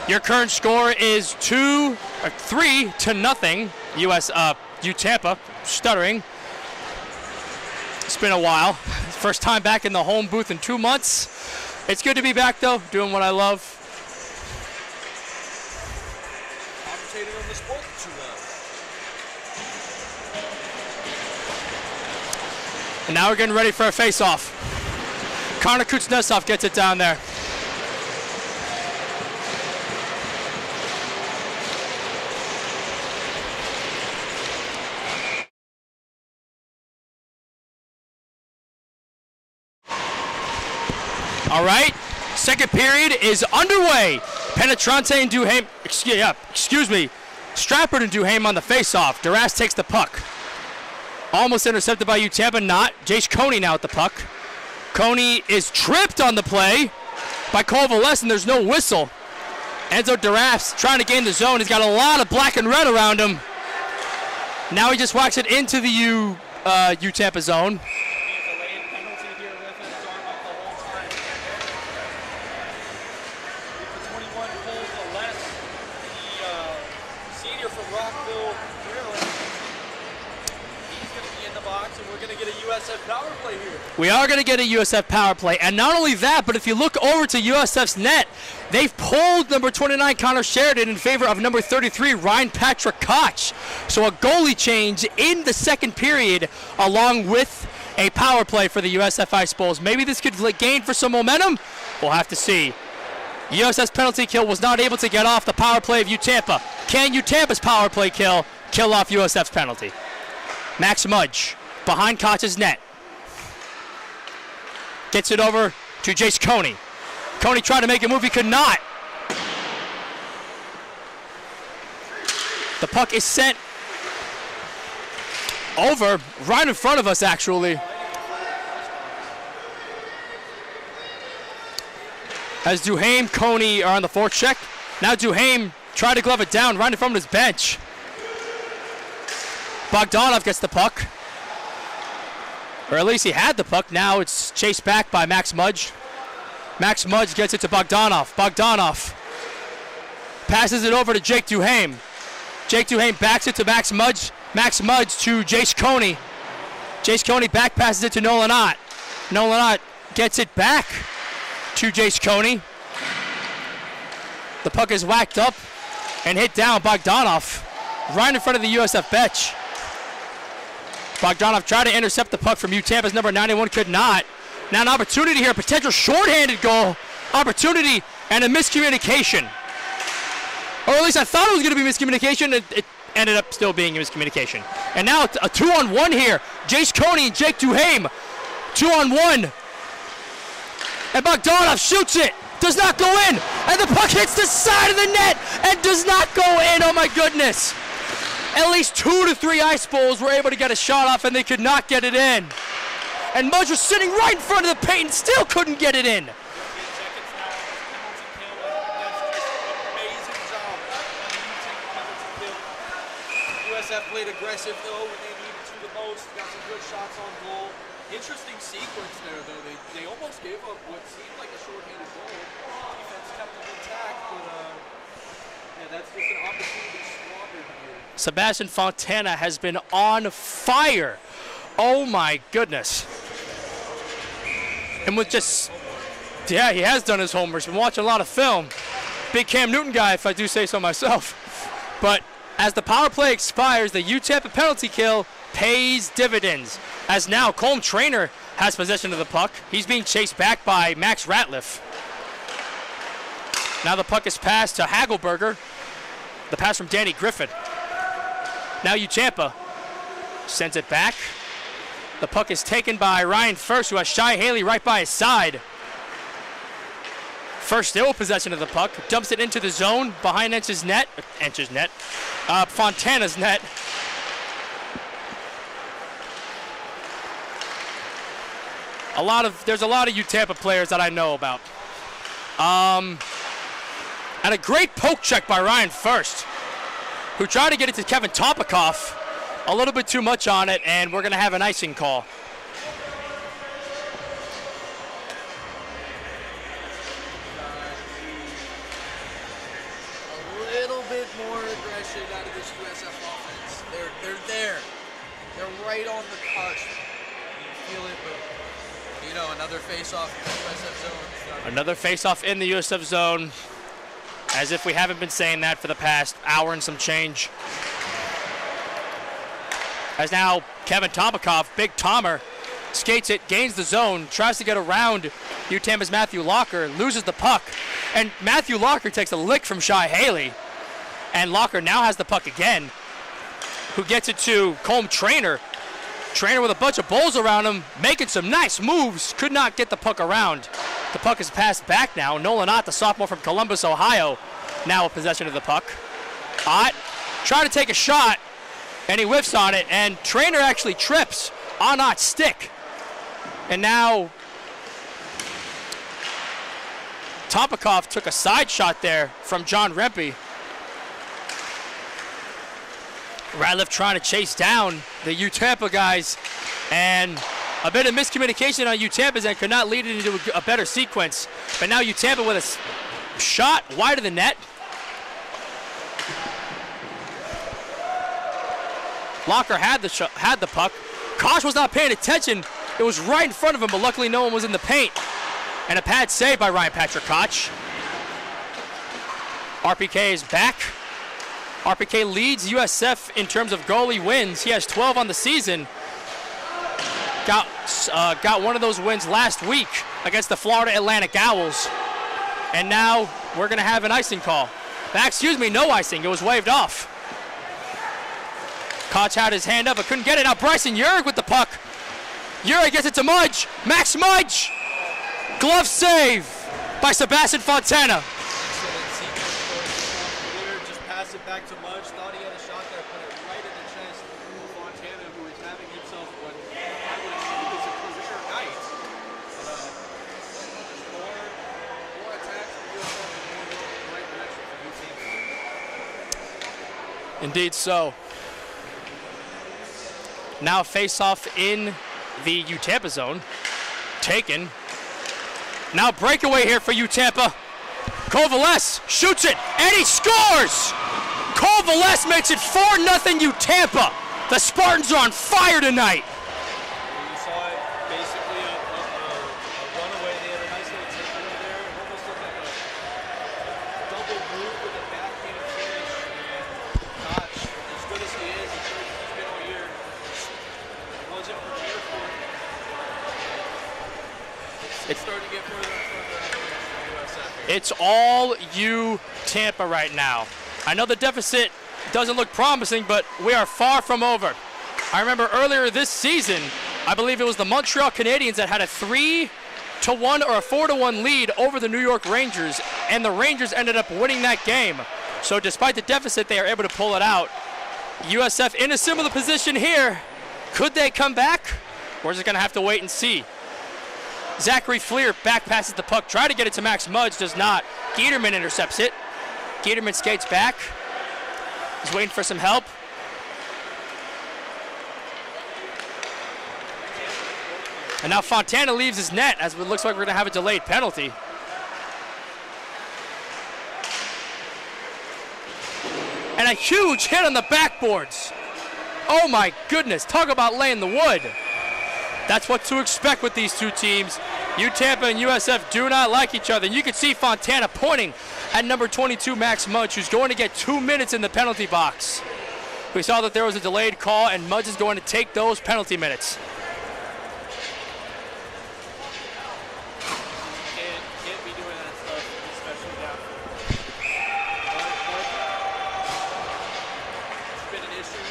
Your current score is 3-0. UTampa, stuttering. It's been a while. First time back in the home booth in 2 months. It's good to be back, though, doing what I love. Commentating on the sport that you love. And now we're getting ready for a face-off. Connor Kuznetsov gets it down there. All right, second period is underway. Penetrante and Duhame, excuse me, Strappard and Duhame on the face-off. Duras takes the puck. Almost intercepted by UTampa, not. Jace Coney now at the puck. Coney is tripped on the play by Kovalescin. There's no whistle. Enzo Duras trying to gain the zone. He's got a lot of black and red around him. Now he just walks it into the UTampa zone. USF power play here. We are going to get a USF power play, and not only that, but if you look over to USF's net, they've pulled number 29 Connor Sheridan in favor of number 33 Ryan Patrick Koch. So a goalie change in the second period, along with a power play for the USF Ice Bulls. Maybe this could gain for some momentum. We'll have to see. USF's penalty kill was not able to get off the power play of UTampa. Can UTampa's power play kill off USF's penalty? Max Mudge behind Koch's net. Gets it over to Jace Coney. Coney tried to make a move, he could not. The puck is sent over, right in front of us actually. As Duhame, Coney are on the forecheck. Now Duhame tried to glove it down right in front of his bench. Bogdanov gets the puck. Or at least he had the puck. Now it's chased back by Max Mudge. Max Mudge gets it to Bogdanov. Bogdanov passes it over to Jake Duhame. Jake Duhame backs it to Max Mudge. Max Mudge to Jace Coney. Jace Coney back passes it to Nolan Ott. Nolan Ott gets it back to Jace Coney. The puck is whacked up and hit down. Bogdanov right in front of the USF bench. Bogdanov tried to intercept the puck from UTampa's number 91, could not. Now an opportunity here, potential shorthanded goal. Opportunity and a miscommunication. Or at least I thought it was going to be miscommunication. It ended up still being a miscommunication. And now a 2-on-1 here. Jace Coney and Jake Duhame. 2-on-1. And Bogdanov shoots it. Does not go in. And the puck hits the side of the net and does not go in. Oh my goodness. At least 2 to 3 Ice Bulls were able to get a shot off and they could not get it in. And Mudge was sitting right in front of the paint and still couldn't get it in. USF played aggressive though when they needed to the most. Got some good shots on goal. Interesting sequence there though. They almost gave up what seemed like a shorthanded goal. Defense kept them intact, but yeah, that's just an opportunity to squander here. Sebastian Fontana has been on fire. Oh my goodness. And with just, yeah, he has done his homework. He's been watching a lot of film. Big Cam Newton guy, if I do say so myself. But as the power play expires, the UTampa penalty kill pays dividends. As now Colm Trainer has possession of the puck. He's being chased back by Max Ratliff. Now the puck is passed to Hagelberger. The pass from Danny Griffin. Now UTampa sends it back. The puck is taken by Ryan First, who has Shai Haley right by his side. First still with possession of the puck. Dumps it into the zone behind Fontana's net. There's a lot of UTampa players that I know about. And a great poke check by Ryan First, who tried to get it to Kevin Topikoff. A little bit too much on it, and we're going to have an icing call. right on the cusp. You feel it, but you know, another face-off in the USF zone. Another face-off in the USF zone, as if we haven't been saying that for the past hour and some change. As now Kevin Tompakov, Big Tomer, skates it, gains the zone, tries to get around UTampa's Matthew Locker, loses the puck, and Matthew Locker takes a lick from Shai Haley, and Locker now has the puck again, who gets it to Colm Trainer. Trainer with a bunch of bulls around him, making some nice moves, could not get the puck around. The puck is passed back now. Nolan Ott, the sophomore from Columbus, Ohio, now in possession of the puck. Ott trying to take a shot, and he whiffs on it, and Trainer actually trips on Ott's stick. And now Tompakov took a side shot there from John Rempe. Ratliff trying to chase down the UTampa guys, and a bit of miscommunication on UTampa's end could not lead it into a better sequence. But now UTampa with a shot wide of the net. Locker had the puck. Koch was not paying attention. It was right in front of him, but luckily no one was in the paint. And a pad save by Ryan Patrick Koch. RPK is back. RPK leads USF in terms of goalie wins. He has 12 on the season. Got one of those wins last week against the Florida Atlantic Owls. And now we're going to have an icing call. Excuse me, no icing. It was waved off. Koch had his hand up but couldn't get it. Now Bryson Yurig with the puck. Yurig gets it to Mudge. Max Mudge. Glove save by Sebastian Fontana. Just passed it back to Mudge. Thought he had a shot there, put it right in the chest of Fontana, who is having himself what I would assume is a career night. More attacks from USF and more in the right direction for UTampa. Indeed so. Now face-off in the UTampa zone. Taken. Now breakaway here for UTampa. Kovales shoots it, and he scores! Kovales makes it 4-0 UTampa. The Spartans are on fire tonight. You saw it, basically a runaway. They had a nice little takeaway there. It almost looked like a double move with a backhand finish. And Koch, as good as he is, I'm sure he's been all year, wasn't prepared for it. It's starting to get further and further out of USF. It's all UTampa right now. I know the deficit doesn't look promising, but we are far from over. I remember earlier this season, I believe it was the Montreal Canadiens that had a 3-1 or a 4-1 lead over the New York Rangers, and the Rangers ended up winning that game. So despite the deficit, they are able to pull it out. USF in a similar position here. Could they come back? We're just going to have to wait and see. Zachary Fleer back passes the puck, try to get it to Max Mudge, does not. Gieterman intercepts it. Gieterman skates back. He's waiting for some help. And now Fontana leaves his net as it looks like we're going to have a delayed penalty. And a huge hit on the backboards. Oh my goodness, talk about laying the wood. That's what to expect with these two teams. UTampa and USF do not like each other. And you can see Fontana pointing at number 22, Max Mudge, who's going to get 2 minutes in the penalty box. We saw that there was a delayed call, and Mudge is going to take those penalty minutes. Can't be doing that stuff, especially down. It's been an issue.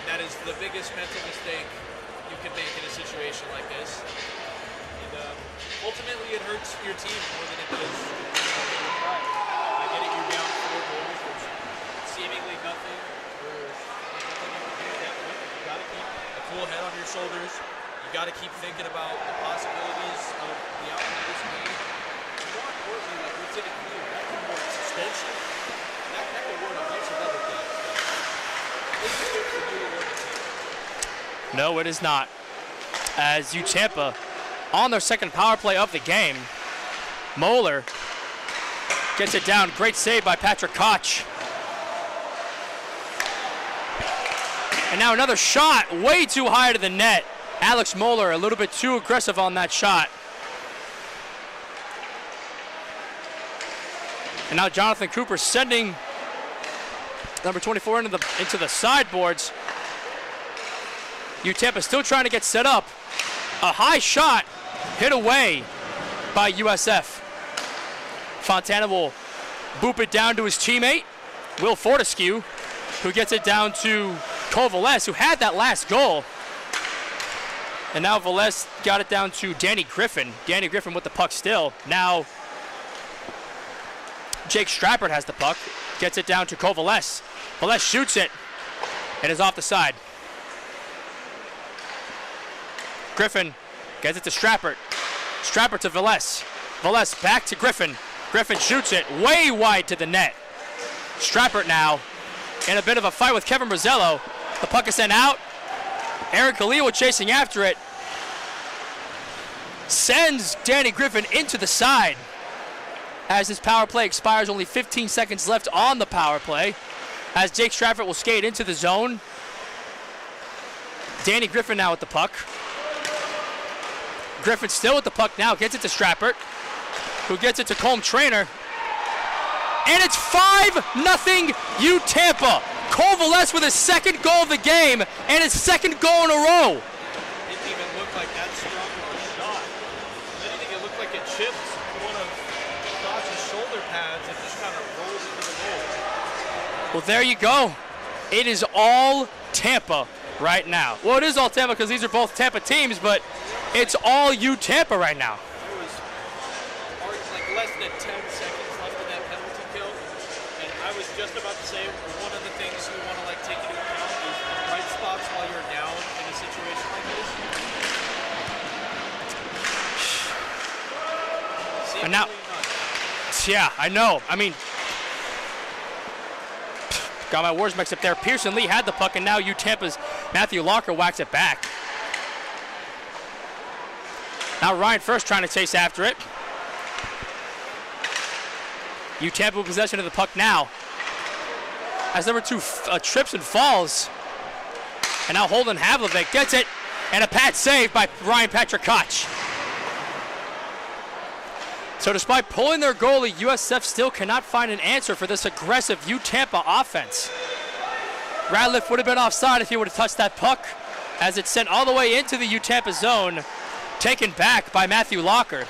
That is the biggest mental mistake you can make in a situation like this. And ultimately, it hurts your team more than it does. I get it, you're down 4 goals, which seemingly nothing. You got to keep a cool head on your shoulders. You got to keep thinking about the possibilities of the outcome of this game. More importantly, like we said, that can warrant suspension. That can warrant a bunch of other things. This is good for you to work. No, it is not. As UTampa, on their second power play of the game, Moeller gets it down. Great save by Patrick Koch. And now another shot way too high to the net. Alex Moeller a little bit too aggressive on that shot. And now Jonathan Cooper sending number 24 into the sideboards. UTampa still trying to get set up. A high shot hit away by USF. Fontana will boop it down to his teammate, Will Fortescue, who gets it down to Cole Velez, who had that last goal. And now Velez got it down to Danny Griffin. Danny Griffin with the puck still. Now Jake Strappert has the puck, gets it down to Cole Velez. Velez shoots it. It is off the side. Griffin gets it to Strappert. Strappert to Velez. Velez back to Griffin. Griffin shoots it way wide to the net. Strappert now in a bit of a fight with Kevin Brazello. The puck is sent out. Aaron Khalil chasing after it. Sends Danny Griffin into the side. As his power play expires, only 15 seconds left on the power play. As Jake Strappert will skate into the zone. Danny Griffin now with the puck. Griffin still with the puck now, gets it to Strappert, who gets it to Colm Trainer. And it's 5-0 UTampa. Cole Velez with his second goal of the game and his second goal in a row. Didn't even look like that strong of a shot. If anything, it looked like it chipped one of Josh's shoulder pads and just kind of rolled into the goal. Well, there you go. It is all Tampa right now. Well, it is all Tampa because these are both Tampa teams, but it's all UTampa right now. There was like less than 10 seconds left in that penalty kill, and I was just about to say one of the things you want to like take into account is the bright spots while you're down in a situation like this. And now, Seemingly none. yeah, I know. I mean, got my words mixed up there. Pearson Lee had the puck, and now UTampa's Matthew Locker whacks it back. Now Ryan First trying to chase after it. UTampa with possession of the puck now. As number 2 trips and falls. And now Holden Havlovic gets it. And a pad save by Ryan Patrick Koch. So despite pulling their goalie, USF still cannot find an answer for this aggressive UTampa offense. Radliff would have been offside if he would have touched that puck, as it's sent all the way into the UTampa zone, taken back by Matthew Locker,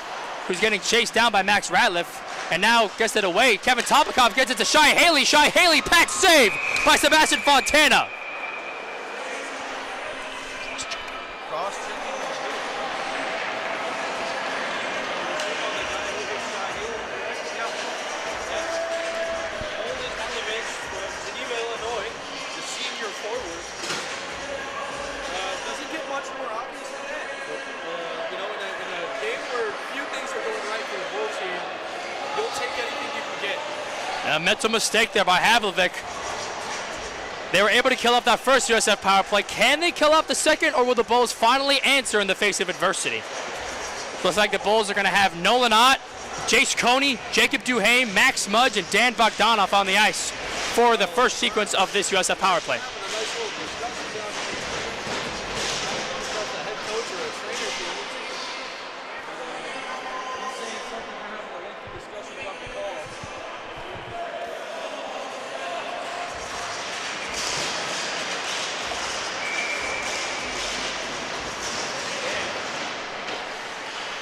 who's getting chased down by Max Radliff, and now gets it away. Kevin Topikov gets it to Shai Haley. Shai Haley, patch save by Sebastian Fontana. A mental mistake there by Havlovic. They were able to kill off that first USF power play. Can they kill off the second, or will the Bulls finally answer in the face of adversity? Looks like the Bulls are going to have Nolan Ott, Jace Coney, Jacob Duhaime, Max Mudge, and Dan Bogdanoff on the ice for the first sequence of this USF power play.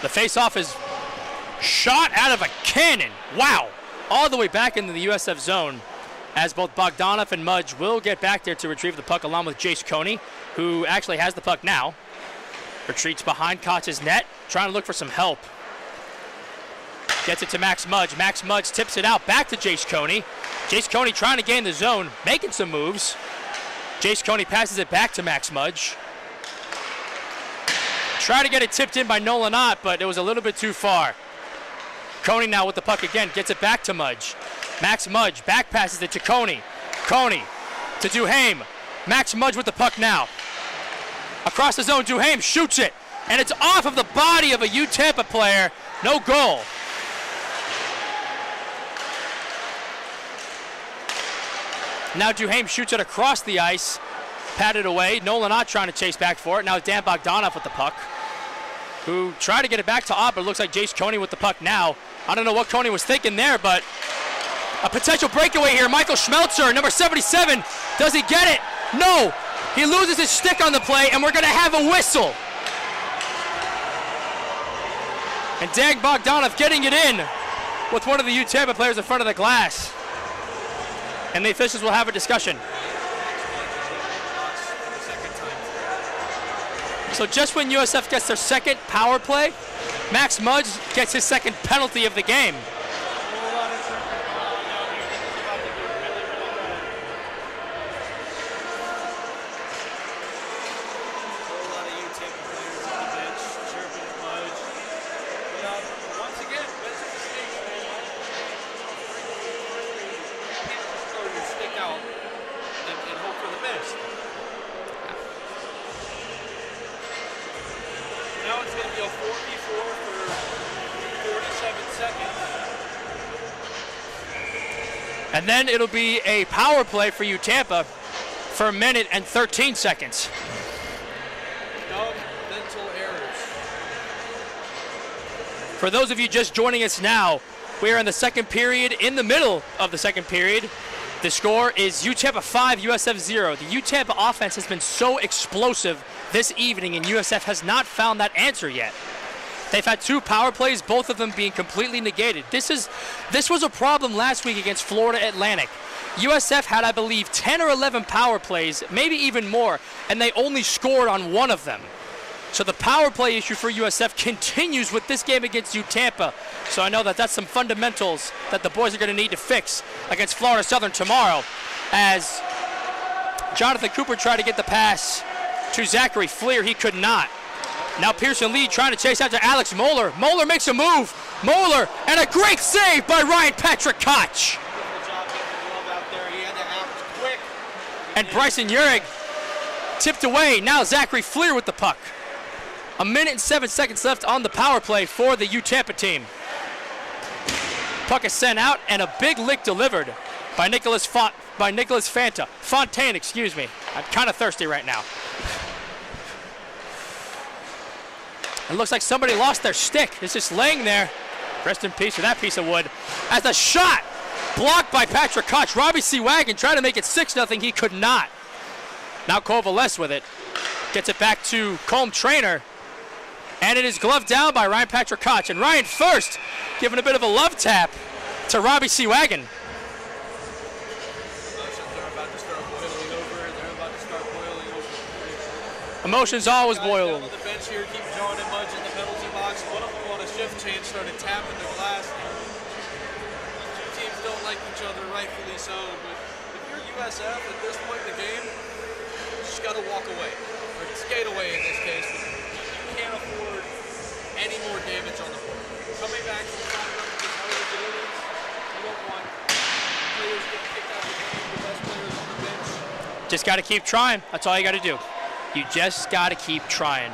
The face-off is shot out of a cannon. Wow. All the way back into the USF zone, as both Bogdanoff and Mudge will get back there to retrieve the puck along with Jace Coney, who actually has the puck now. Retreats behind Koch's net, trying to look for some help. Gets it to Max Mudge. Max Mudge tips it out back to Jace Coney. Jace Coney trying to gain the zone, making some moves. Jace Coney passes it back to Max Mudge. Try to get it tipped in by Nolan Ott, but it was a little bit too far. Coney now with the puck again, gets it back to Mudge. Max Mudge back passes it to Coney. Coney to Duhaime. Max Mudge with the puck now. Across the zone, Duhaime shoots it, and it's off of the body of a UTampa player. No goal. Now Duhaime shoots it across the ice Patted away. Nolan Ott trying to chase back for it. Now Dan Bogdanov with the puck, who tried to get it back to Ott, but it looks like Jace Coney with the puck now. I don't know what Coney was thinking there, but a potential breakaway here. Michael Schmelzer, number 77. Does he get it? No. He loses his stick on the play, and we're going to have a whistle. And Dan Bogdanov getting it in with one of the UTampa players in front of the glass. And the officials will have a discussion. So just when USF gets their second power play, Max Mudge gets his second penalty of the game. Now it's going to be a 4v4 for 47 seconds. And then it'll be a power play for UTampa for 1 minute and 13 seconds. Dumb mental errors. For those of you just joining us now, we are in the second period, in the middle of the second period. The score is UTampa 5, USF 0. The UTampa offense has been so explosive this evening, and USF has not found that answer yet. They've had 2 power plays, both of them being completely negated. This was a problem last week against Florida Atlantic. USF had, I believe, 10 or 11 power plays, maybe even more, and they only scored on 1 of them. So the power play issue for USF continues with this game against UTampa. So I know that that's some fundamentals that the boys are going to need to fix against Florida Southern tomorrow, as Jonathan Cooper tried to get the pass to Zachary Fleer. He could not. Now Pearson Lee trying to chase after Alex Moeller. Moeller makes a move. Moeller, and a great save by Ryan Patrick Koch. And Bryson Urig tipped away. Now Zachary Fleer with the puck. 1 minute and 7 seconds left on the power play for the UTampa team. Puck is sent out, and a big lick delivered by Nicholas Fontaine, excuse me. I'm kind of thirsty right now. It looks like somebody lost their stick. It's just laying there. Rest in peace for that piece of wood. As the shot blocked by Patrick Koch. Robbie C. Wagon trying to make it 6-0. He could not. Now Kovales with it. Gets it back to Colm Trainer. And it is gloved down by Ryan Patrick Koch. And Ryan First giving a bit of a love tap to Robbie C. Wagon. Emotions always boil over. On the bench here, keep John and Mudge in the penalty box. One of them on a shift change started tapping the glass. These 2 teams don't like each other, rightfully so. But if you're USF at this point in the game, you just got to walk away. Or skate away in this case. You can't afford any more damage on the board. Coming back from the top of this eligibility, you don't want players getting kicked out of the game, the best players on the bench. Just got to keep trying. That's all you got to do. You just got to keep trying.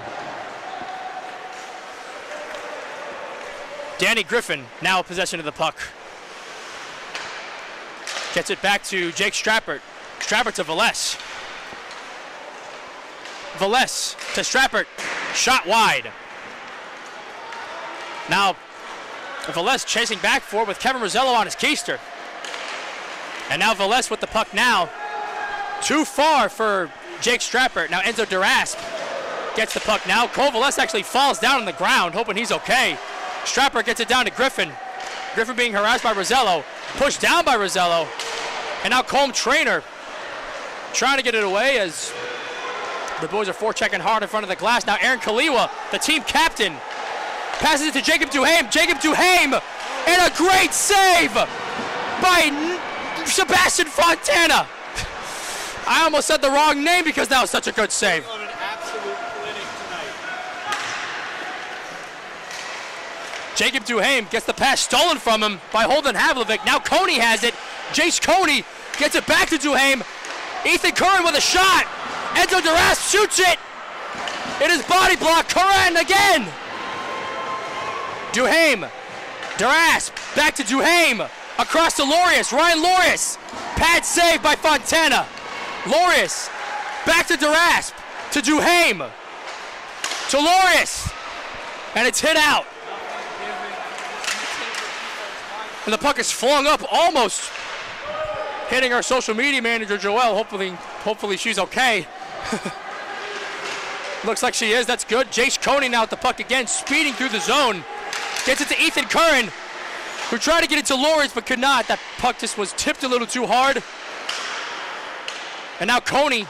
Danny Griffin now in possession of the puck. Gets it back to Jake Strappert. Strappert to Velez. Velez to Strappert. Shot wide. Now Velez chasing back for it with Kevin Rosello on his keister. And now Velez with the puck now. Too far for Jake Strappert. Now Enzo Durasp gets the puck now. Kovales actually falls down on the ground, hoping he's okay. Strappert gets it down to Griffin. Griffin being harassed by Rosello. Pushed down by Rosello. And now Colm Trainer trying to get it away as the boys are forechecking hard in front of the glass. Now Aaron Kaliwa, the team captain, passes it to Jacob Duhame. Jacob Duhame, and a great save by Sebastian Fontana. I almost said the wrong name because that was such a good save. On an absolute clinic tonight. Jacob Duhame gets the pass stolen from him by Holden Havlovic. Now Coney has it. Jace Coney gets it back to Duhame. Ethan Curran with a shot. Enzo Durasp shoots it. It is body block. Curran again. Duhame. Durasp back to Duhame. Across to Lorius. Ryan Lorius. Pad save by Fontana. Lorius Back to Durasp. To Duhame. To Lorius. And it's hit out. And the puck is flung up, almost hitting our social media manager, Joelle. Hopefully she's okay. Looks like she is. That's good. Jace Coney now at the puck again, speeding through the zone. Gets it to Ethan Curran, who tried to get it to Lawrence but could not. That puck just was tipped a little too hard. And now Coney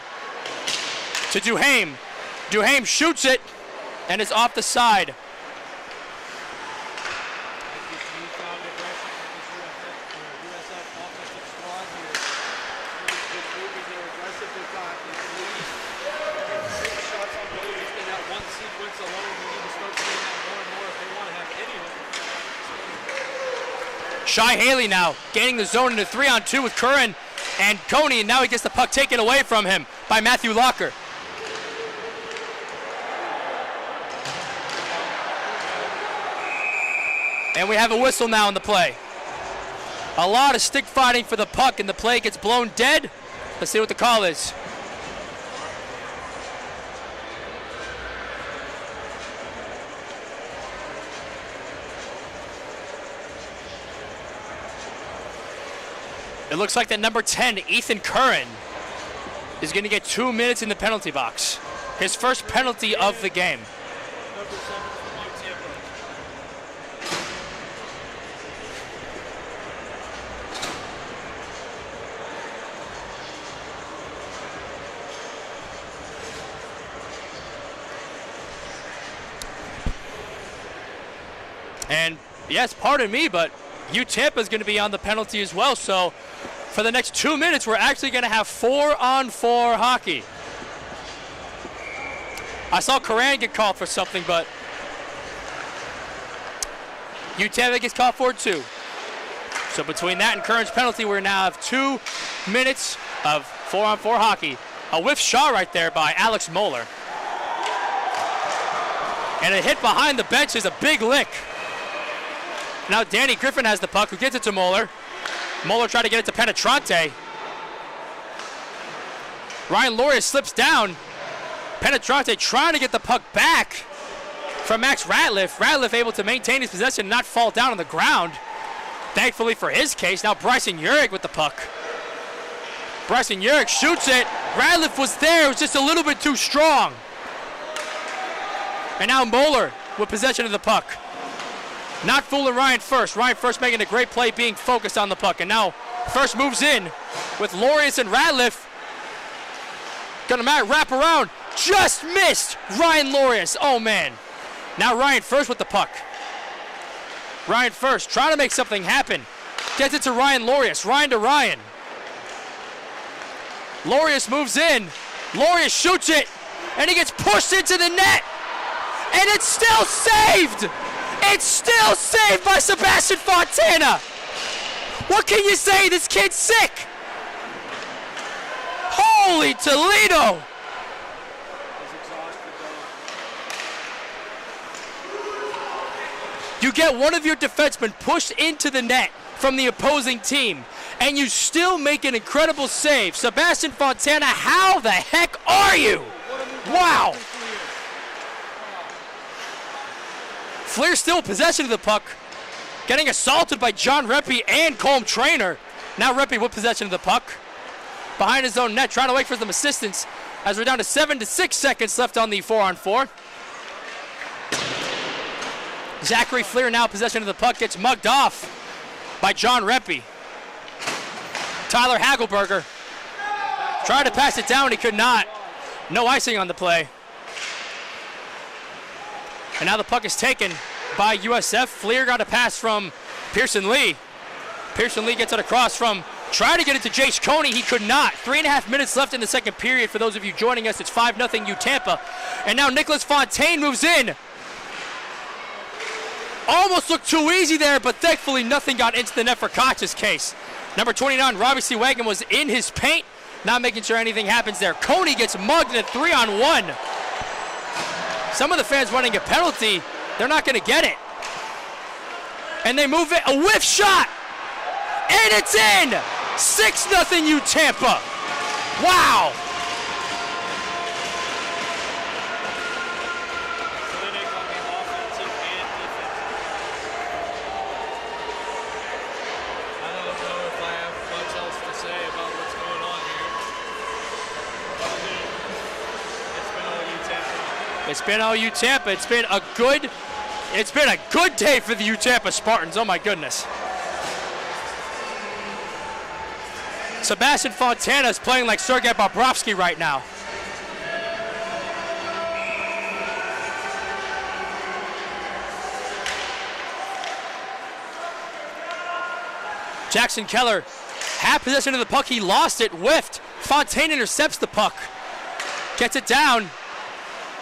to Duhame. Duhame shoots it, and it's off the side. Shy Haley now gaining the zone into 3-on-2 with Curran and Coney, and now he gets the puck taken away from him by Matthew Locker. And we have a whistle now in the play. A lot of stick fighting for the puck, and the play gets blown dead. Let's see what the call is. It looks like that number 10, Ethan Curran, is going to get 2 minutes in the penalty box. His first penalty of the game. Number 7 from UTampa. And yes, pardon me, but UTampa is going to be on the penalty as well. So for the next 2 minutes, we're actually going to have 4-on-4 hockey. I saw Curran get called for something, but UTampa gets called for it too. So between that and Curran's penalty, we now have 2 minutes of 4-on-4 hockey. A whiff shot right there by Alex Moeller. And a hit behind the bench is a big lick. Now Danny Griffin has the puck, who gets it to Moeller. Moeller tried to get it to Penetrante. Ryan Lorius slips down. Penetrante trying to get the puck back from Max Ratliff. Ratliff able to maintain his possession and not fall down on the ground. Thankfully for his case, now Bryson Urick with the puck. Bryson Urick shoots it. Ratliff was there, it was just a little bit too strong. And now Moeller with possession of the puck. Not fooling Ryan First. Ryan First making a great play, being focused on the puck. And now First moves in with Lorius and Ratliff. Gonna wrap around. Just missed Ryan Lorius. Oh, man. Now Ryan First with the puck. Ryan First trying to make something happen. Gets it to Ryan Lorius. Ryan to Ryan. Lorius moves in. Lorius shoots it. And he gets pushed into the net. And it's still saved. It's still saved by Sebastian Fontana. What can you say? This kid's sick. Holy Toledo. You get one of your defensemen pushed into the net from the opposing team, and you still make an incredible save. Sebastian Fontana, how the heck are you? Wow. Fleer still in possession of the puck, getting assaulted by John Reppy and Colm Trainer. Now Reppy with possession of the puck, behind his own net, trying to wait for some assistance as we're down to 7 to 6 seconds left on the 4-on-4. Zachary Fleer now in possession of the puck, gets mugged off by John Reppy. Tyler Hagelberger tried to pass it down, he could not. No icing on the play. And now the puck is taken by USF. Fleer got a pass from Pearson Lee. Pearson Lee gets it across from, trying to get it to Jace Coney. He could not. 3.5 minutes left in the second period. For those of you joining us, it's 5-0 UTampa. And now Nicholas Fontaine moves in. Almost looked too easy there, but thankfully nothing got into the net for Koch's case. Number 29, Robbie C. Wagon, was in his paint, not making sure anything happens there. Coney gets mugged in a 3-on-1. Some of the fans wanting a penalty, they're not going to get it. And they move it, a whiff shot, and it's in! 6-0 UTampa. Wow! It's been all UTampa. It's been a good day for the UTampa Spartans. Oh my goodness. Sebastian Fontana is playing like Sergei Bobrovsky right now. Jackson Keller had possession of the puck. He lost it, whiffed. Fontana intercepts the puck, gets it down,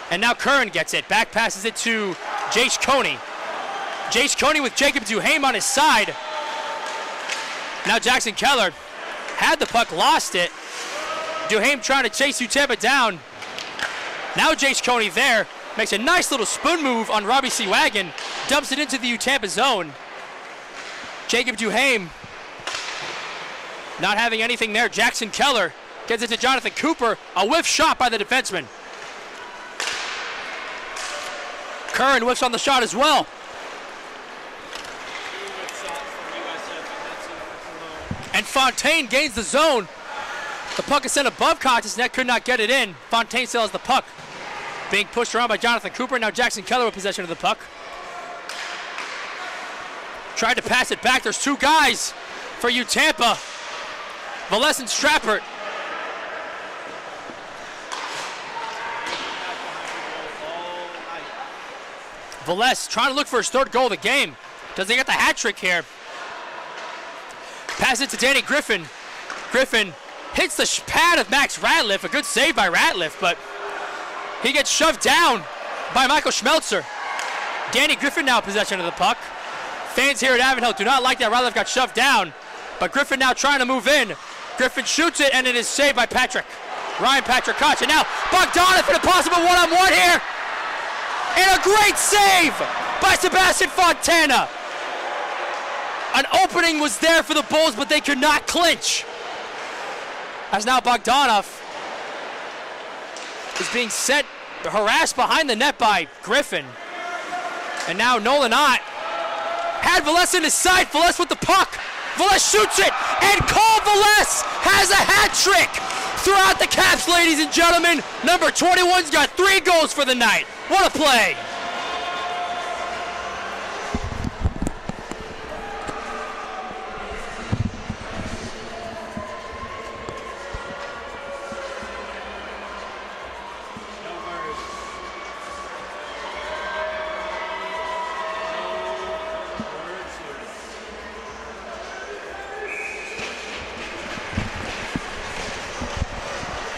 and now Curran gets it. Back passes it to Jace Coney. Jace Coney with Jacob Duhaime on his side. Now Jackson Keller had the puck, lost it. Duhaime trying to chase UTampa down. Now Jace Coney there, makes a nice little spoon move on Robbie Seawagon, dumps it into the UTampa zone. Jacob Duhaime not having anything there. Jackson Keller gets it to Jonathan Cooper. A whiff shot by the defenseman. Curran whiffs on the shot as well. And Fontaine gains the zone. The puck is sent above Contest net, could not get it in. Fontaine still has the puck. Being pushed around by Jonathan Cooper. Now Jackson Keller with possession of the puck. Tried to pass it back. There's two guys for UTampa. Valles and Strappert. Valles trying to look for his third goal of the game. Does he get the hat trick here? Pass it to Danny Griffin. Griffin hits the pad of Max Ratliff. A good save by Ratliff, but he gets shoved down by Michael Schmelzer. Danny Griffin now in possession of the puck. Fans here at Avonhill do not like that Ratliff got shoved down, but Griffin now trying to move in. Griffin shoots it, and it is saved by Ryan Patrick Koch. And now Bogdanov in a possible one-on-one here. And a great save by Sebastian Fontana. An opening was there for the Bulls, but they could not clinch. As now Bogdanov is being harassed behind the net by Griffin. And now Nolan Ott had Valles in his sight. Valles with the puck. Valles shoots it, and Cole Valles has a hat trick throughout the Caps, ladies and gentlemen. Number 21's got 3 goals for the night. What a play.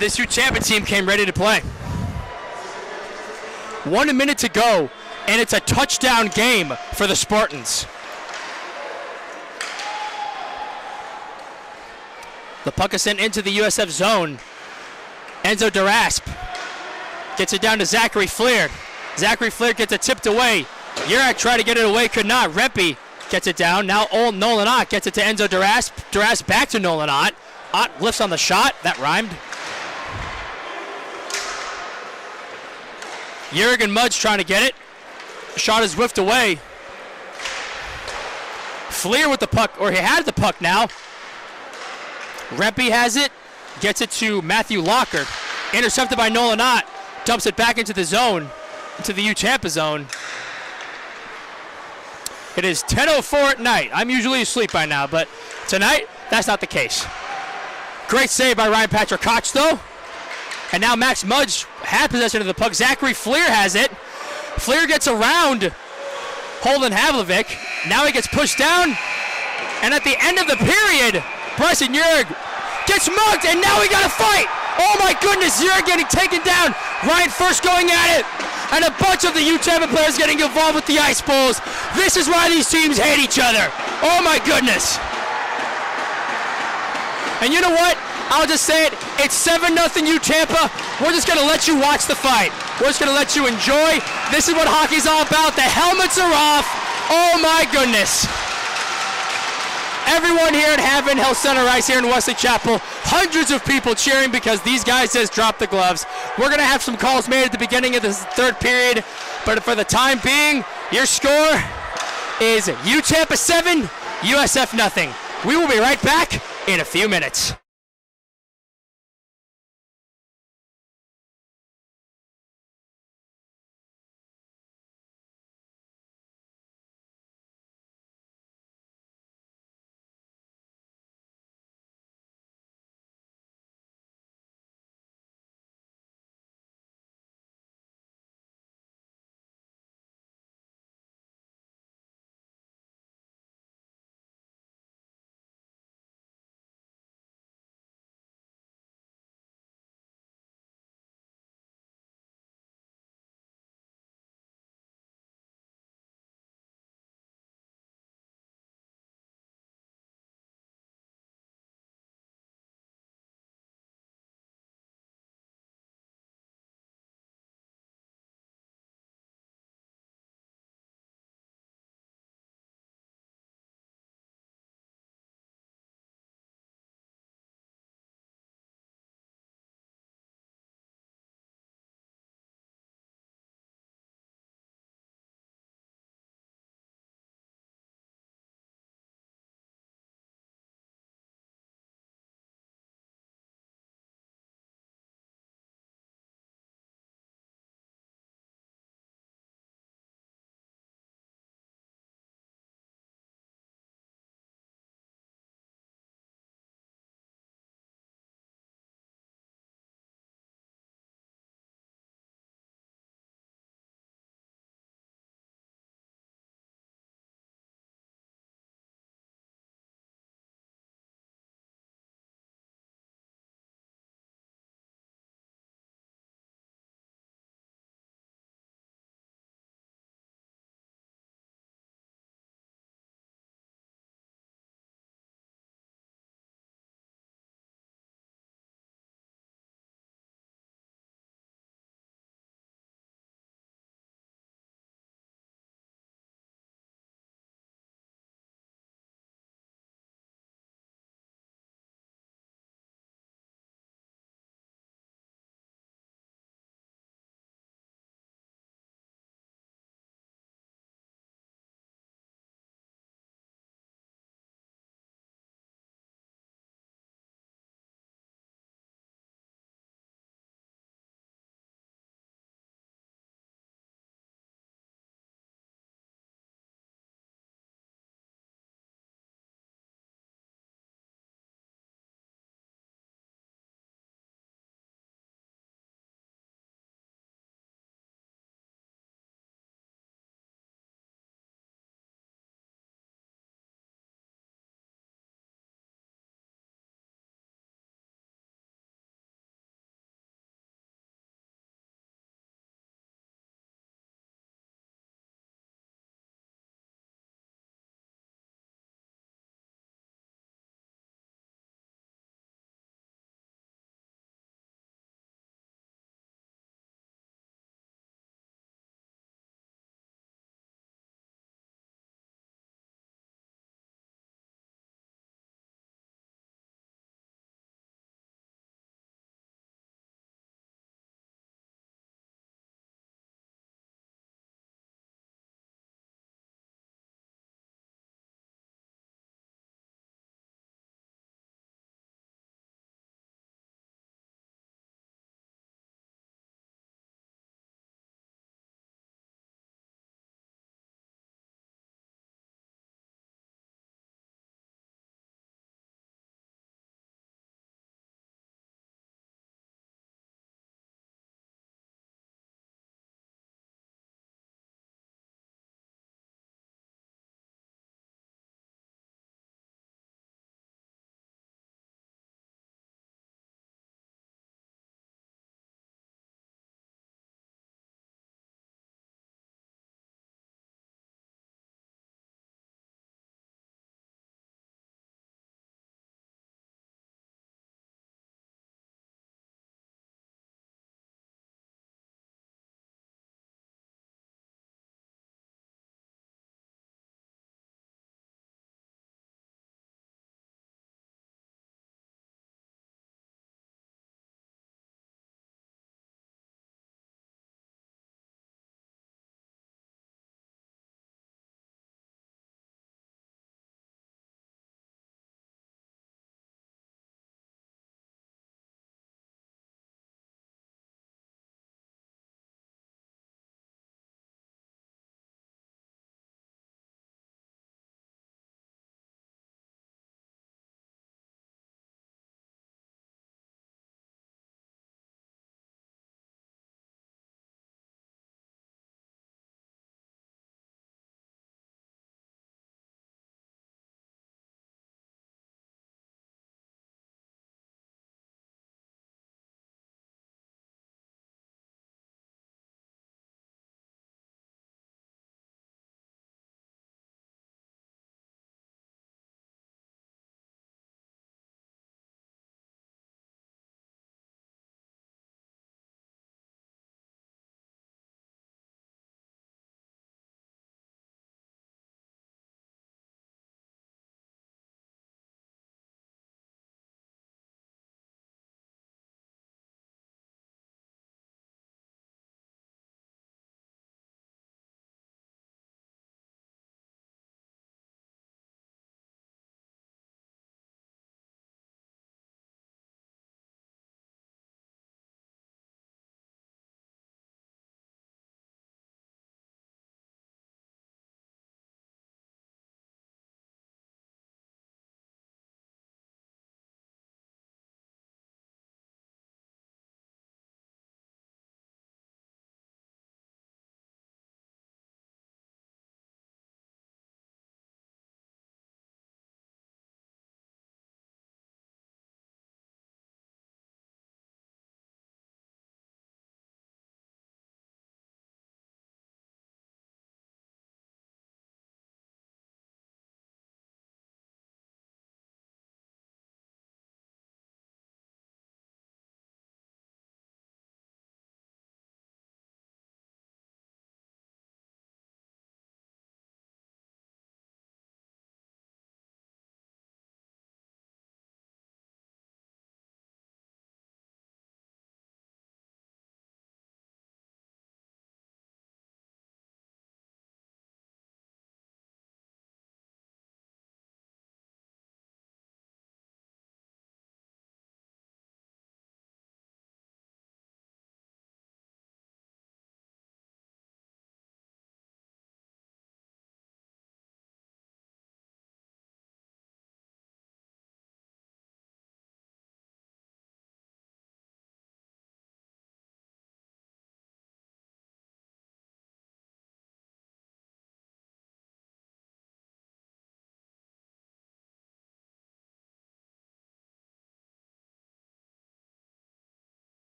This UTampa team came ready to play. 1 minute to go, and it's a touchdown game for the Spartans. The puck is sent into the USF zone. Enzo Darasp gets it down to Zachary Fleer. Zachary Fleer gets it tipped away. Yurak tried to get it away, could not. Rempe gets it down. Now old Nolan Ott gets it to Enzo Darasp. Darasp back to Nolan Ott. Ott lifts on the shot. That rhymed. Yurik and Mudge trying to get it. Shot is whiffed away. Fleer with the puck, or he had the puck now. Rempe has it, gets it to Matthew Locker. Intercepted by Nolan Ott. Dumps it back into the zone, into the UTampa zone. It is 10:04 at night. I'm usually asleep by now, but tonight, that's not the case. Great save by Ryan Patrick Koch, though. And now Max Mudge had possession of the puck. Zachary Fleer has it. Fleer gets around Holden Havlovic. Now he gets pushed down. And at the end of the period, Bryson Yurik gets mugged, and now we got a fight. Oh my goodness, Yurik getting taken down. Ryan first going at it. And a bunch of the UTampa players getting involved with the Ice Bulls. This is why these teams hate each other. Oh my goodness. And you know what? I'll just say it. It's 7-0 UTampa. We're just going to let you watch the fight. We're just going to let you enjoy. This is what hockey's all about. The helmets are off. Oh, my goodness. Everyone here at Avonhill Center Ice here in Wesley Chapel, hundreds of people cheering because these guys just dropped the gloves. We're going to have some calls made at the beginning of the third period, but for the time being, your score is UTampa 7, USF nothing. We will be right back in a few minutes.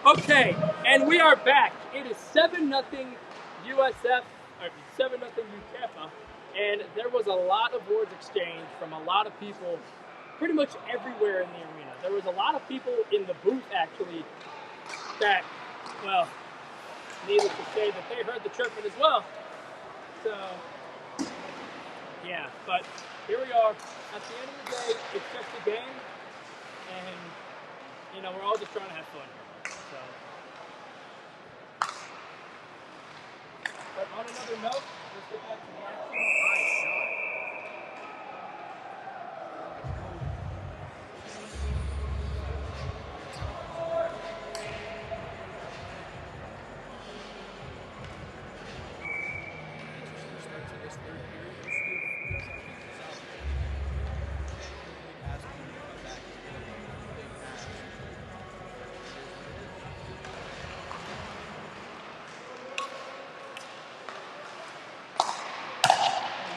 Okay, and we are back. It is 7-0 USF, or 7-0 UTampa, and there was a lot of words exchanged from a lot of people pretty much everywhere in the arena. There was a lot of people in the booth, actually, that, well, needless to say that they heard the chirping as well. So, yeah, but here we are. At the end of the day, it's just a game, and, you know, we're all just trying to have fun. So, but on another note, let's get back to the action. Nice shot.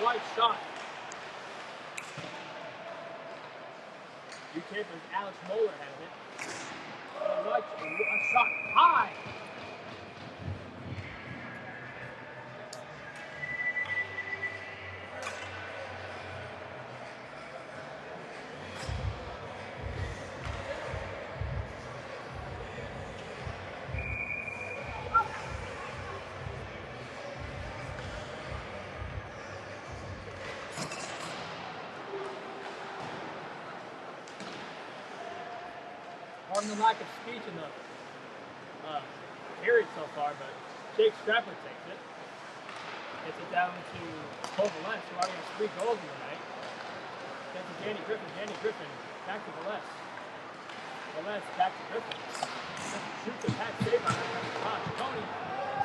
White shot. UTampa's Alex Moeller has it. White shot high. Pardon the lack of speech in the period so far, but Jake Strapper takes it. Gets it down to Valles, who already has 3 goals in the night. Gets to Danny Griffin. Danny Griffin back to Valles. Valles back to Griffin. Shoots a pack save on that. Tony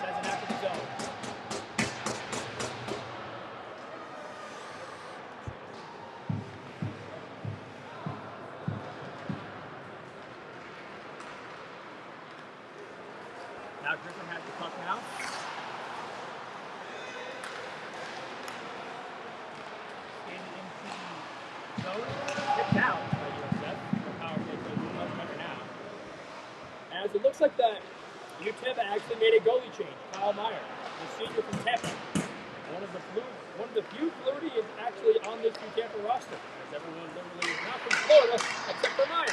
says it after the zone. Now Griffin has the puck now. Skated into the zone. Kicked out by USF. The power play plays much better now. As it looks like that UTampa actually made a goalie change. Kyle Meyer, the senior from Tampa. One of the few Floridians actually on this UTampa roster. As everyone literally is not from Florida except for Meyer.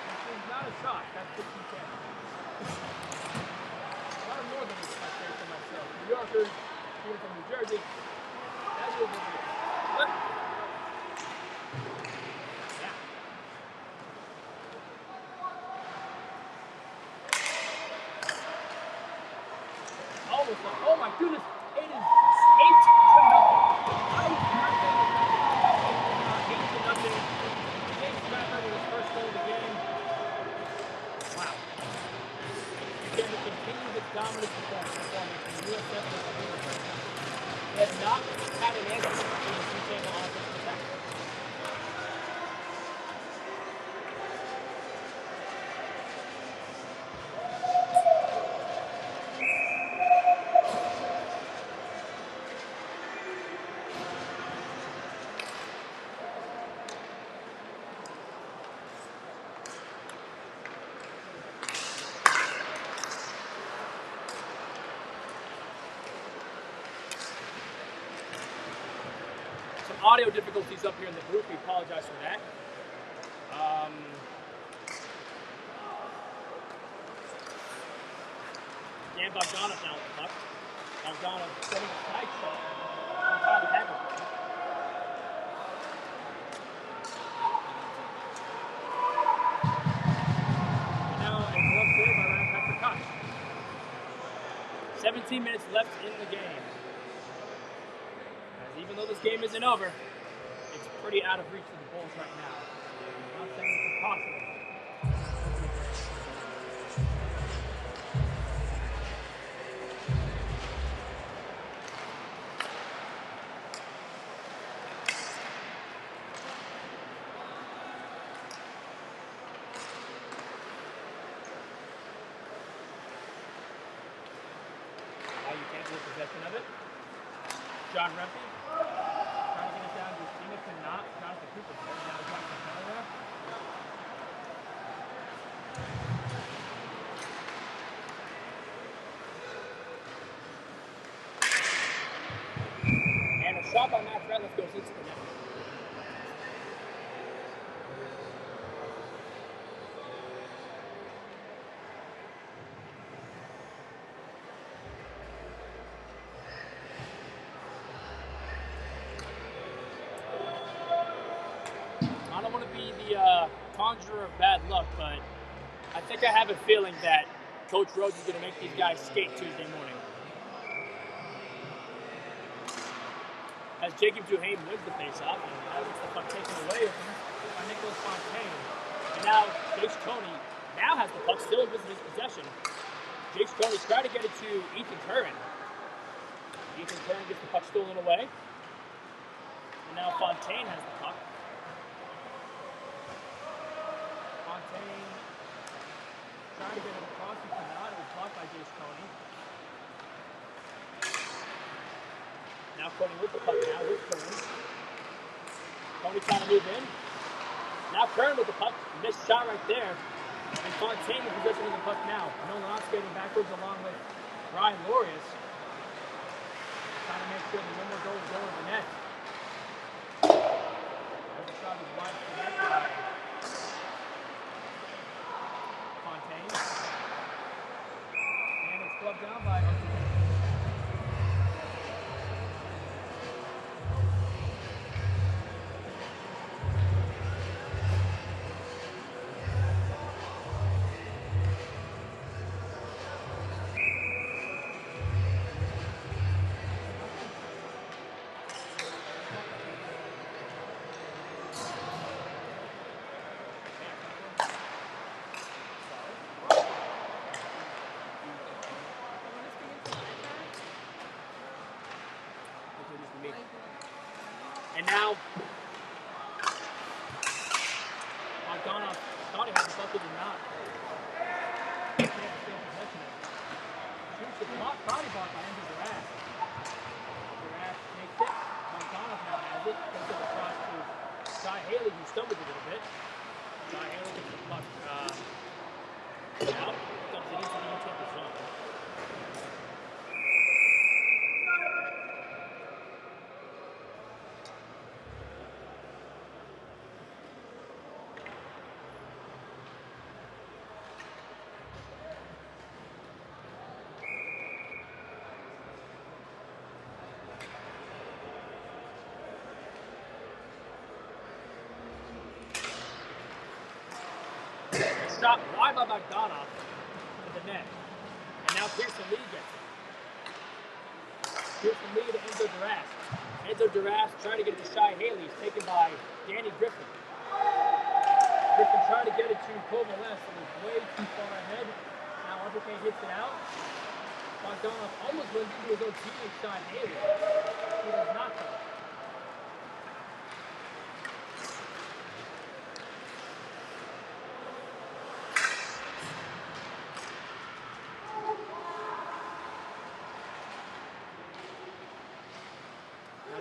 This is not a shot. That's just UTampa. A lot of Northerners I say for myself. New Yorkers, people from New Jersey. That's what it is. Yeah. Almost like, oh my goodness, it is 8-0. I was not thinking 8-0. Jake Strapper with his first goal of the game. Wow. UTampa continues its dominant performance in the USF M3. They have not had an answer to the UTampa offensive attack. Some audio difficulties up here in the booth. We apologize for that. Dan Bogdanov down with the puck. Bogdanov setting a side shot on Tyler Haggard. And now a glove save by Ryan Patrick Koch. 17 minutes left in the game. As even though this game isn't over, it's pretty out of reach for the Bulls right now. I'm not saying it's impossible. Now you can't lose possession of it. John Rempe trying to get it down to Phoenix and not Jonathan Cooper. Now Jonathan Miller there. shot by Max Ratliff goes into the net. I don't want to be the conjurer of bad luck, but I think I have a feeling that Coach Rose is going to make these guys skate Tuesday morning. As Jacob Duhane wins the faceoff, and now gets the puck taken away of him by Nicholas Fontaine. And now Jace Coney now has the puck still in his possession. Jace Coney trying to get it to Ethan Curran. Ethan Curran gets the puck stolen away. And now Fontaine has the puck. Fontaine trying to get it across, he cannot. It was blocked by Jace Coney. Now Coney with the puck now with Curran. Coney trying to move in. Now Curran with the puck. Missed shot right there. And Fontaine in possession of the puck now. Nolan skating backwards along with Ryan Lorius. Trying to make sure that no more goals go in the net. As the shot is wide for the net by Fontaine. And it's gloved down by And now, Bogdanov thought he had the puck, but did not. Can't stay in possession of it. Shoots the body block by Andrew Duras. Duras takes it. Bogdanov now has it. Goes it across to Shy Haley, who stumbled a little bit. Shy Haley gets the puck out. Dumps it into the UTampa zone. Shot wide by Bogdanov to the net. And now Pearson Lee gets it. Pearson Lee to Enzo Duras. Enzo Duras trying to get it to Shy Haley. He's taken by Danny Griffin. Griffin trying to get it to Kovalev. It was way too far ahead. Now Arbuquet hits it out. Bogdanov almost runs into his own teammate Shy Haley. He does not though.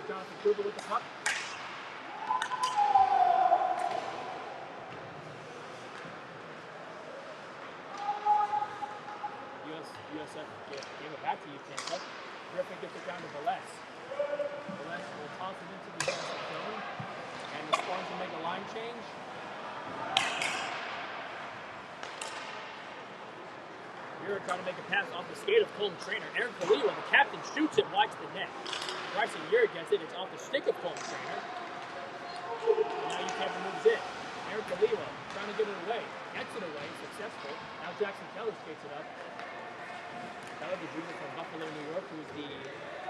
Jonathan Kruger with the puck. USF gave it back to UTampa. Griffin gets it down to Velez. Velez will toss it into the USF zone. And the Spartans will make a line change. Muir trying to make a pass off the skate of Colton Trainer. Aaron Kaliwa, the captain, shoots it wide to the net. Bryson Muir gets it. It's off the stick of Colton Trainer. And now UTampa moves in. Aaron Kaliwa trying to get it away. Gets it away. Successful. Now Jackson Keller skates it up. Keller, the junior from Buffalo, New York, who is the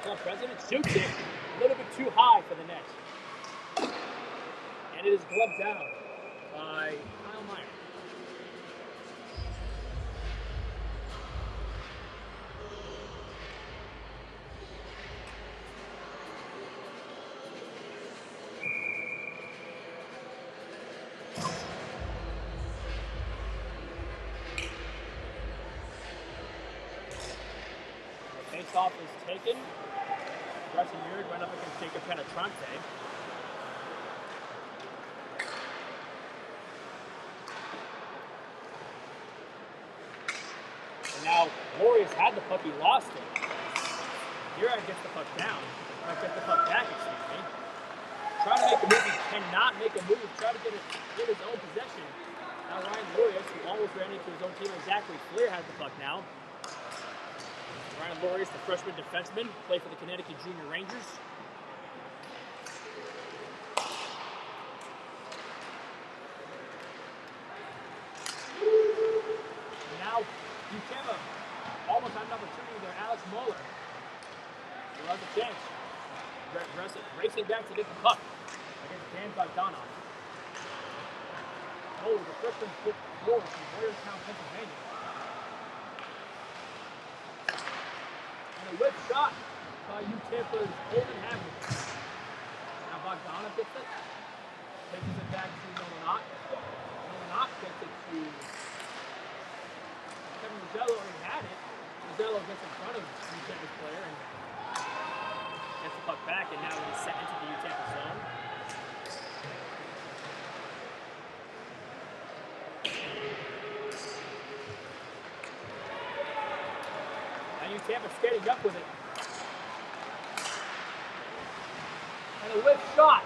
club president, shoots it a little bit too high for the net. And it is gloved down by Kyle Meyer. Face-off is taken. Bryson Muir went up against Jacob Penetrante. And now Warriors had the puck, he lost it. Muir gets the puck down. Gets the puck back, excuse me. trying to make a move. He cannot make a move. Try to get it in his own possession. Now Ryan Lurius, who almost ran into his own teammate Zachary Fleer, has the puck now. Ryan Lurius, the freshman defenseman, played for the Connecticut Junior Rangers. And now UTampa almost had an opportunity there. Alex Moeller, who has a chance. Racing back to get the puck against Dan Bogdanov. Oh, the freshman forward from Boyertown, Pennsylvania. And a whip shot by UTampa's Olden Havner. Now Bogdanov gets it. Takes it back to Nolanot. Nolanot gets it to Kevin Rosello. Already had it. Rosello gets in front of UTampa's player and gets the puck back, and now it is set into the UTampa zone. Now UTampa skating up with it. And a whip shot.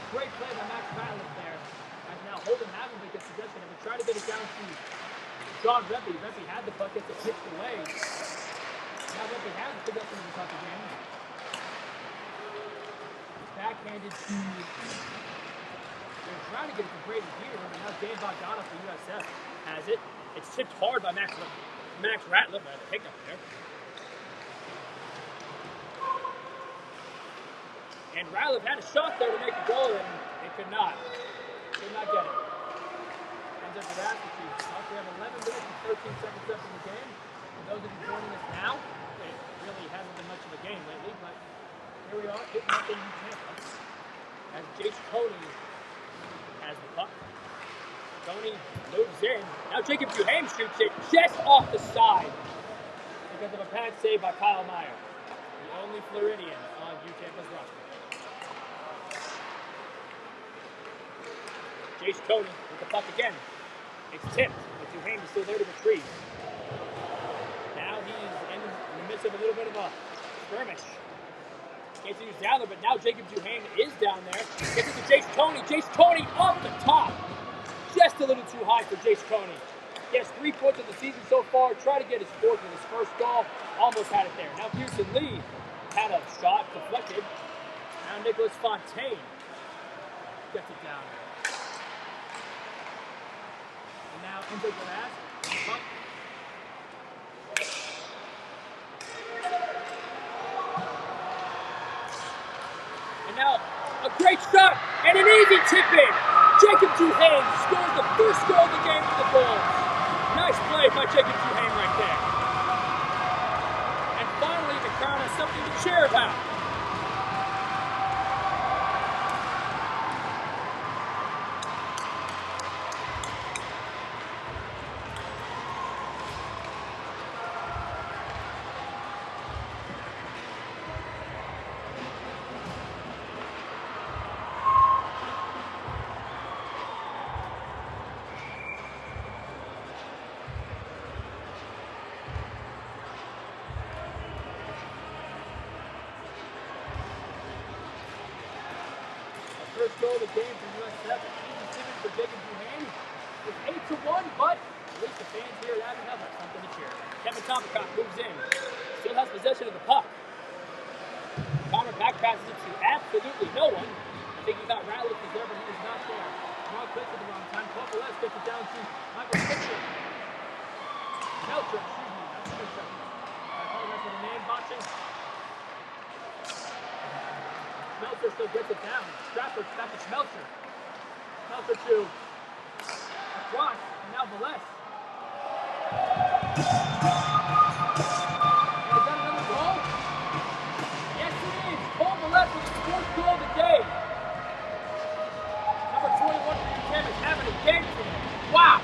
Great play by Max Ratliff there. And now Holden Havenbeck gets possession, and we try to get it down to John Rempe. Rempe had the puck, gets it pitched away. Now Rempe has the possession of the puck again. Backhanded to, they're trying to get it to Brady here, and now Dan Bogdanov for USF has it. It's tipped hard by Max Ratliff. I had a hiccup there. And Ratliff had a shot there to make a goal, and it could not get it. Ends up with Askew. We have 11 minutes and 13 seconds left in the game. For those of you joining us now, it really hasn't been much of a game lately, but here we are, hitting up in UTampa as Jace Coney has the puck. Coney moves in. Now Jacob Duhame shoots it just off the side because of a pad save by Kyle Meyer, the only Floridian on UTampa's roster. Jace Coney with the puck again. It's tipped, but Duhame is still there to retrieve. Now he's in the midst of a little bit of a skirmish. Can't use down there, but now Jacob Duhame is down there. Gets it to Jace Coney. Jace Coney off the top. Just a little too high for Jace Coney. He has 3 points of the season so far. Try to get his fourth with his first goal. Almost had it there. Now Pearson Lee had a shot deflected. Now Nicholas Fontaine gets it down. And now Enzo Glass. And now a great shot and an easy tip in. Jacob Duhame scores the first goal of the game for the Bulls. Nice play by Jacob Duhame right there. And finally, the crowd has something to cheer about. First goal of the game for USF. Easy tipping for Jacob Duhame. It's 8-1, but at least the fans here at Abbott have something to cheer about. Kevin Tompkins moves in. Still has possession of the puck. Connor back passes it to absolutely no one. I think he thought Ratliff was there, but he was not there. Wrong place at the wrong time. Paul Velez gets it down to Michael Melcher. Melcher, excuse me. That's a good shot. I apologize for the name botching. Smeltzer still gets it down. Stratford back to Smeltzer. Smeltzer to across, and now Velez. And is that another goal? Yes, it is. Paul Velez with his fourth goal of the day. Number 21 for UTampa is having a game today. Wow.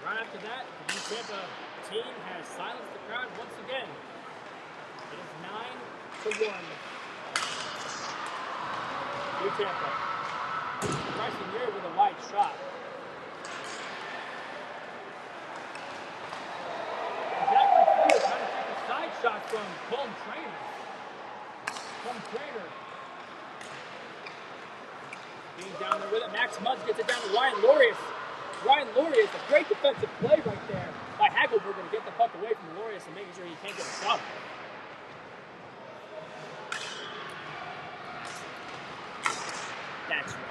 Right after that, UTampa team has silenced the crowd once again. It is 9-1. UTampa. Bryson Year with a wide shot. Zachary Freer trying to take a side shot from Colm Trainer. Being down there with it. Max Mudds gets it down to Ryan Lorius. Ryan Lorius, a great defensive play right there by Hagelberger to get the puck away from Lorius and making sure he can't get a shot. That's right.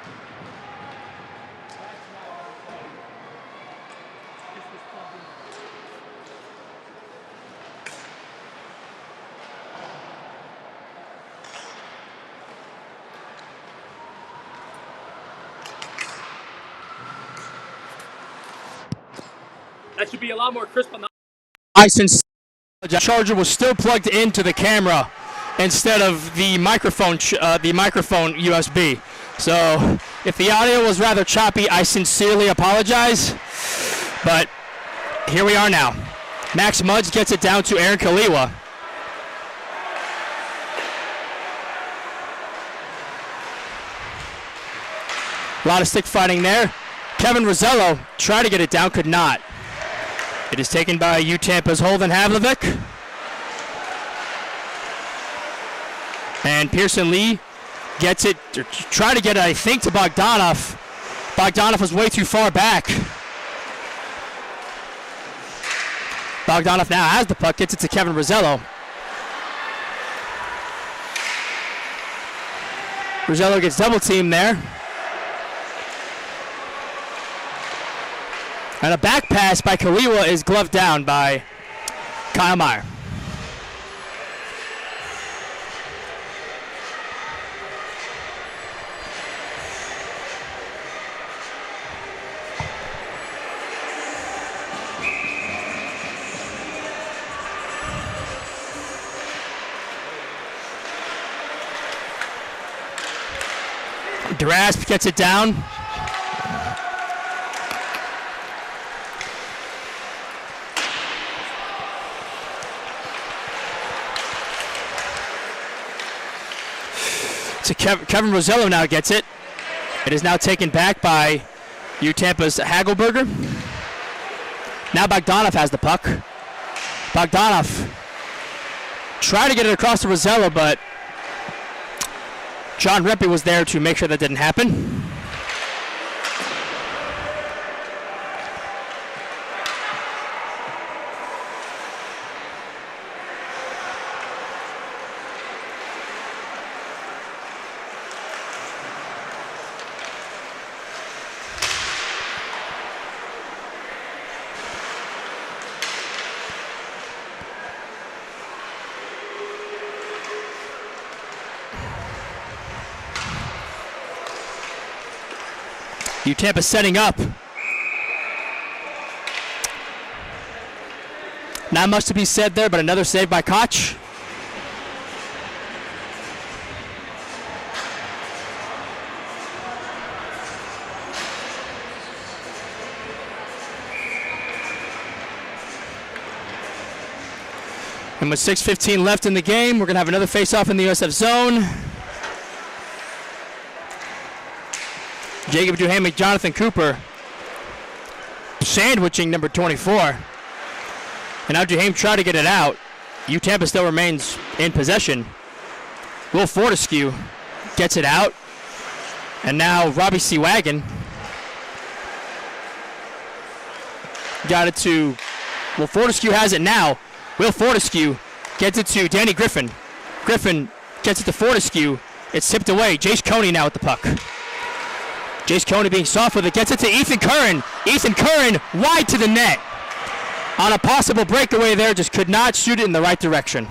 That should be a lot more crisp on the charger was still plugged into the camera instead of the microphone USB. So if the audio was rather choppy, I sincerely apologize. But here we are now. Max Mudds gets it down to Aaron Kaliwa. A lot of stick fighting there. Kevin Rosello tried to get it down, could not. It is taken by UTampa's Holden Havlovic. And Pearson Lee gets it, try to get it, I think, to Bogdanov. Bogdanov was way too far back. Bogdanov now has the puck, gets it to Kevin Rosello. Rosello gets double teamed there. And a back pass by Kaliwa is gloved down by Kyle Meyer. Durasp gets it down. So Kevin Rosello now gets it. It is now taken back by UTampa's Hagelberger. Now Bogdanov has the puck. Bogdanov tried to get it across to Rosello, but John Rempe was there to make sure that didn't happen. UTampa setting up. Not much to be said there, but another save by Koch. And with 6:15 left in the game, we're going to have another face-off in the USF zone. Jacob Duhamel, Jonathan Cooper, sandwiching number 24. And now Duhamel tried to get it out. UTampa still remains in possession. Will Fortescue gets it out. And now Robbie C. Wagon got it to, well, Fortescue has it now. Will Fortescue gets it to Danny Griffin. Griffin gets it to Fortescue. It's tipped away. Jace Coney now with the puck. Jace Coney being soft with it, gets it to Ethan Curran. Ethan Curran wide to the net. On a possible breakaway there, just could not shoot it in the right direction.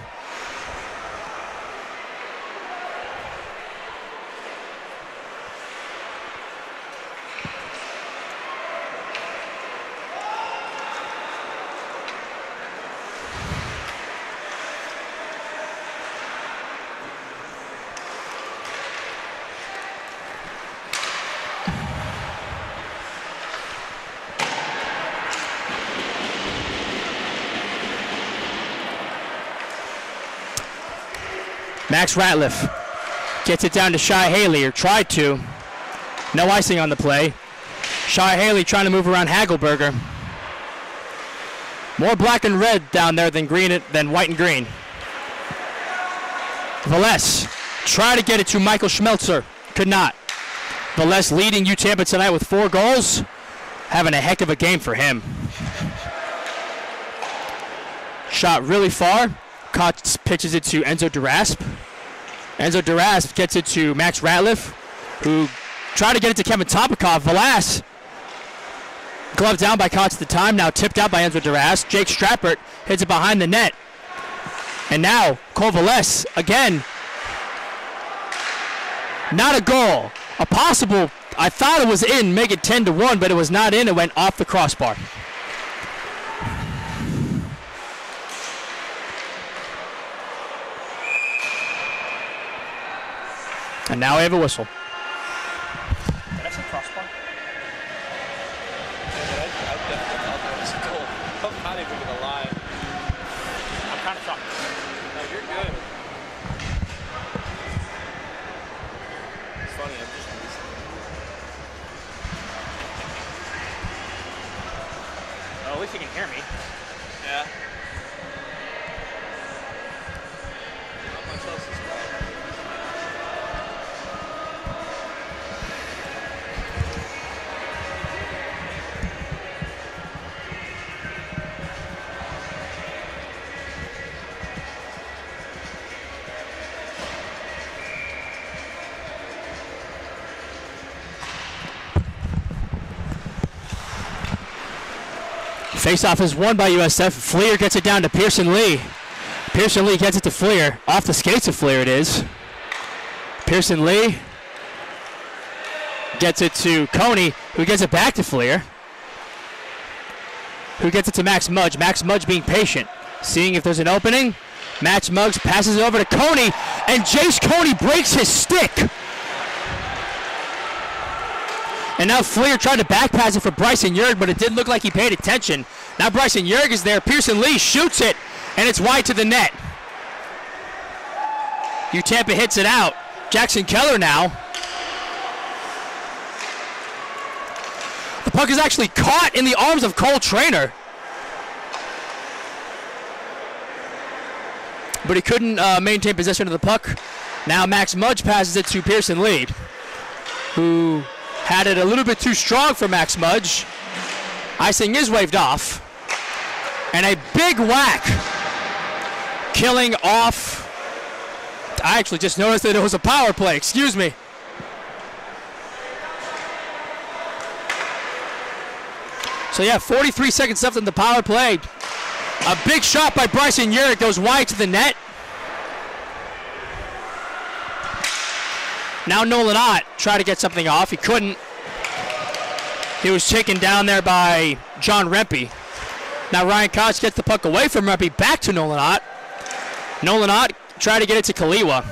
Max Ratliff gets it down to Shy Haley, or tried to. No icing on the play. Shy Haley trying to move around Hagelberger. More black and red down there than white and green. Velez try to get it to Michael Schmelzer. Could not. Velez leading UTampa tonight with 4 goals. Having a heck of a game for him. Shot really far. Koch pitches it to Enzo Durasp. Enzo Durasp gets it to Max Ratliff, who tried to get it to Kevin Topikov. Velez, gloved down by Koch at the time, now tipped out by Enzo Durasp. Jake Strappert hits it behind the net. And now, Cole Velez, again, not a goal. A possible, I thought it was in, make it 10-1, but it was not in. It went off the crossbar. And now I have a whistle. That's a crossbar. I definitely thought that was a goal. I'm not even going to lie. I'm kind of shocked. No, you're good. It's funny, I'm just listening. Well, at least you can hear me. Yeah. Not much else is going. Faceoff is won by USF. Fleer gets it down to Pearson Lee. Pearson Lee gets it to Fleer. Off the skates of Fleer it is. Pearson Lee gets it to Coney, who gets it back to Fleer. Who gets it to Max Mudge. Max Mudge being patient, seeing if there's an opening. Max Mudge passes it over to Coney, and Jace Coney breaks his stick. And now Fleer tried to back pass it for Bryson Yerg, but it didn't look like he paid attention. Now Bryson Yerg is there. Pearson Lee shoots it, and it's wide to the net. UTampa hits it out. Jackson Keller now. The puck is actually caught in the arms of Cole Traynor. But he couldn't maintain possession of the puck. Now Max Mudge passes it to Pearson Lee, who had it a little bit too strong for Max Mudge. Icing is waved off. And a big whack. Killing off. I actually just noticed that it was a power play. Excuse me. So yeah, 43 seconds left in the power play. A big shot by Bryson Yerrick goes wide to the net. Now Nolan Ott tried to get something off. He couldn't. He was taken down there by John Rempe. Now Ryan Koch gets the puck away from Rempe, back to Nolan Ott. Nolan Ott tried to get it to Kaliwa.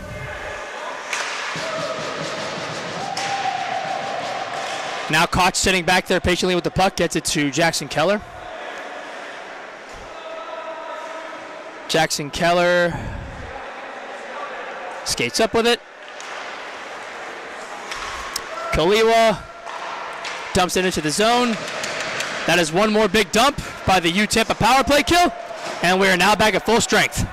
Now Koch sitting back there patiently with the puck, gets it to Jackson Keller. Jackson Keller skates up with it. Kaliwa dumps it into the zone. That is one more big dump by the UTampa power play kill, and we are now back at full strength.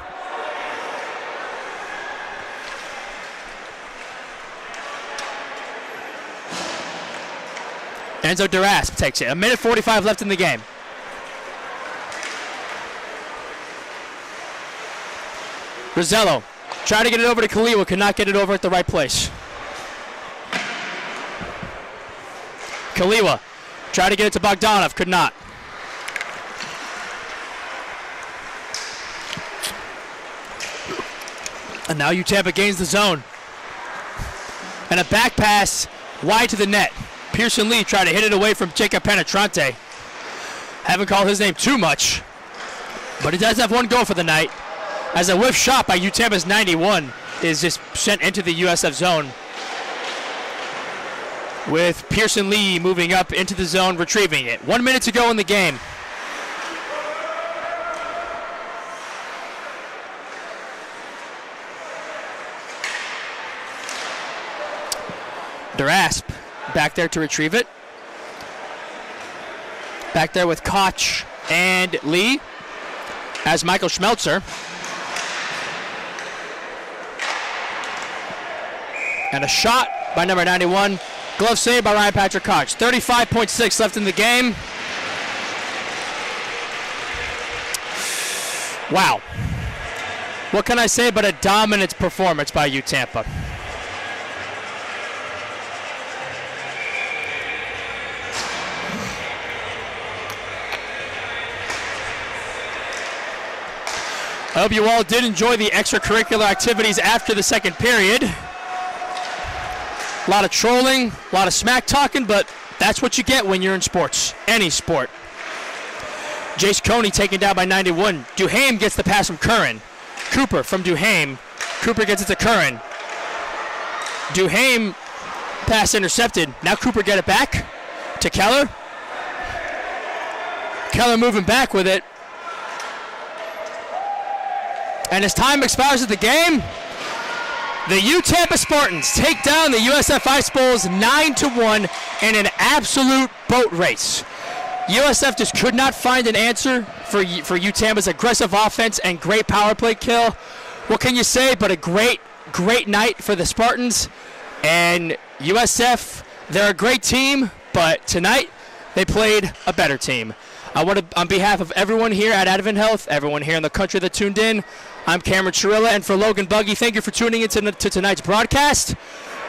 Enzo Durasp takes it. 1:45 left in the game. Rosello tried to get it over to Kaliwa, could not get it over at the right place. Kaliwa tried to get it to Bogdanov, could not. And now UTampa gains the zone. And a back pass wide to the net. Pearson Lee tried to hit it away from Jacob Penetrante. Haven't called his name too much, but he does have one goal for the night, as a whiff shot by UTampa's 91 is just sent into the USF zone, with Pearson Lee moving up into the zone, retrieving it. 1 minute to go in the game. Durasp back there to retrieve it. Back there with Koch and Lee as Michael Schmelzer. And a shot by number 91. Glove save by Ryan Patrick Koch. 35.6 left in the game. Wow. What can I say but a dominant performance by UTampa? I hope you all did enjoy the extracurricular activities after the second period. A lot of trolling, a lot of smack talking, but that's what you get when you're in sports, any sport. Jace Coney taken down by 91. Duhame gets the pass from Curran. Cooper from Duhame. Cooper gets it to Curran. Duhame pass intercepted. Now Cooper get it back to Keller. Keller moving back with it. And as time expires of the game, the UTampa Spartans take down the USF Ice Bulls 9-1 in an absolute boat race. USF just could not find an answer for UTampa's aggressive offense and great power play kill. What can you say but a great night for the Spartans. And USF, they're a great team, but tonight they played a better team. I want to, on behalf of everyone here at Advent Health, everyone here in the country that tuned in, I'm Cameron Chirilla, and for Logan Buggy, thank you for tuning in to tonight's broadcast.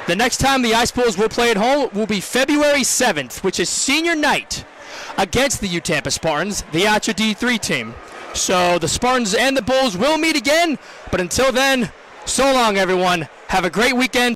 The next time the Ice Bulls will play at home will be February 7th, which is senior night against the UTampa Spartans, the Atcha D3 team. So the Spartans and the Bulls will meet again, but until then, so long everyone. Have a great weekend.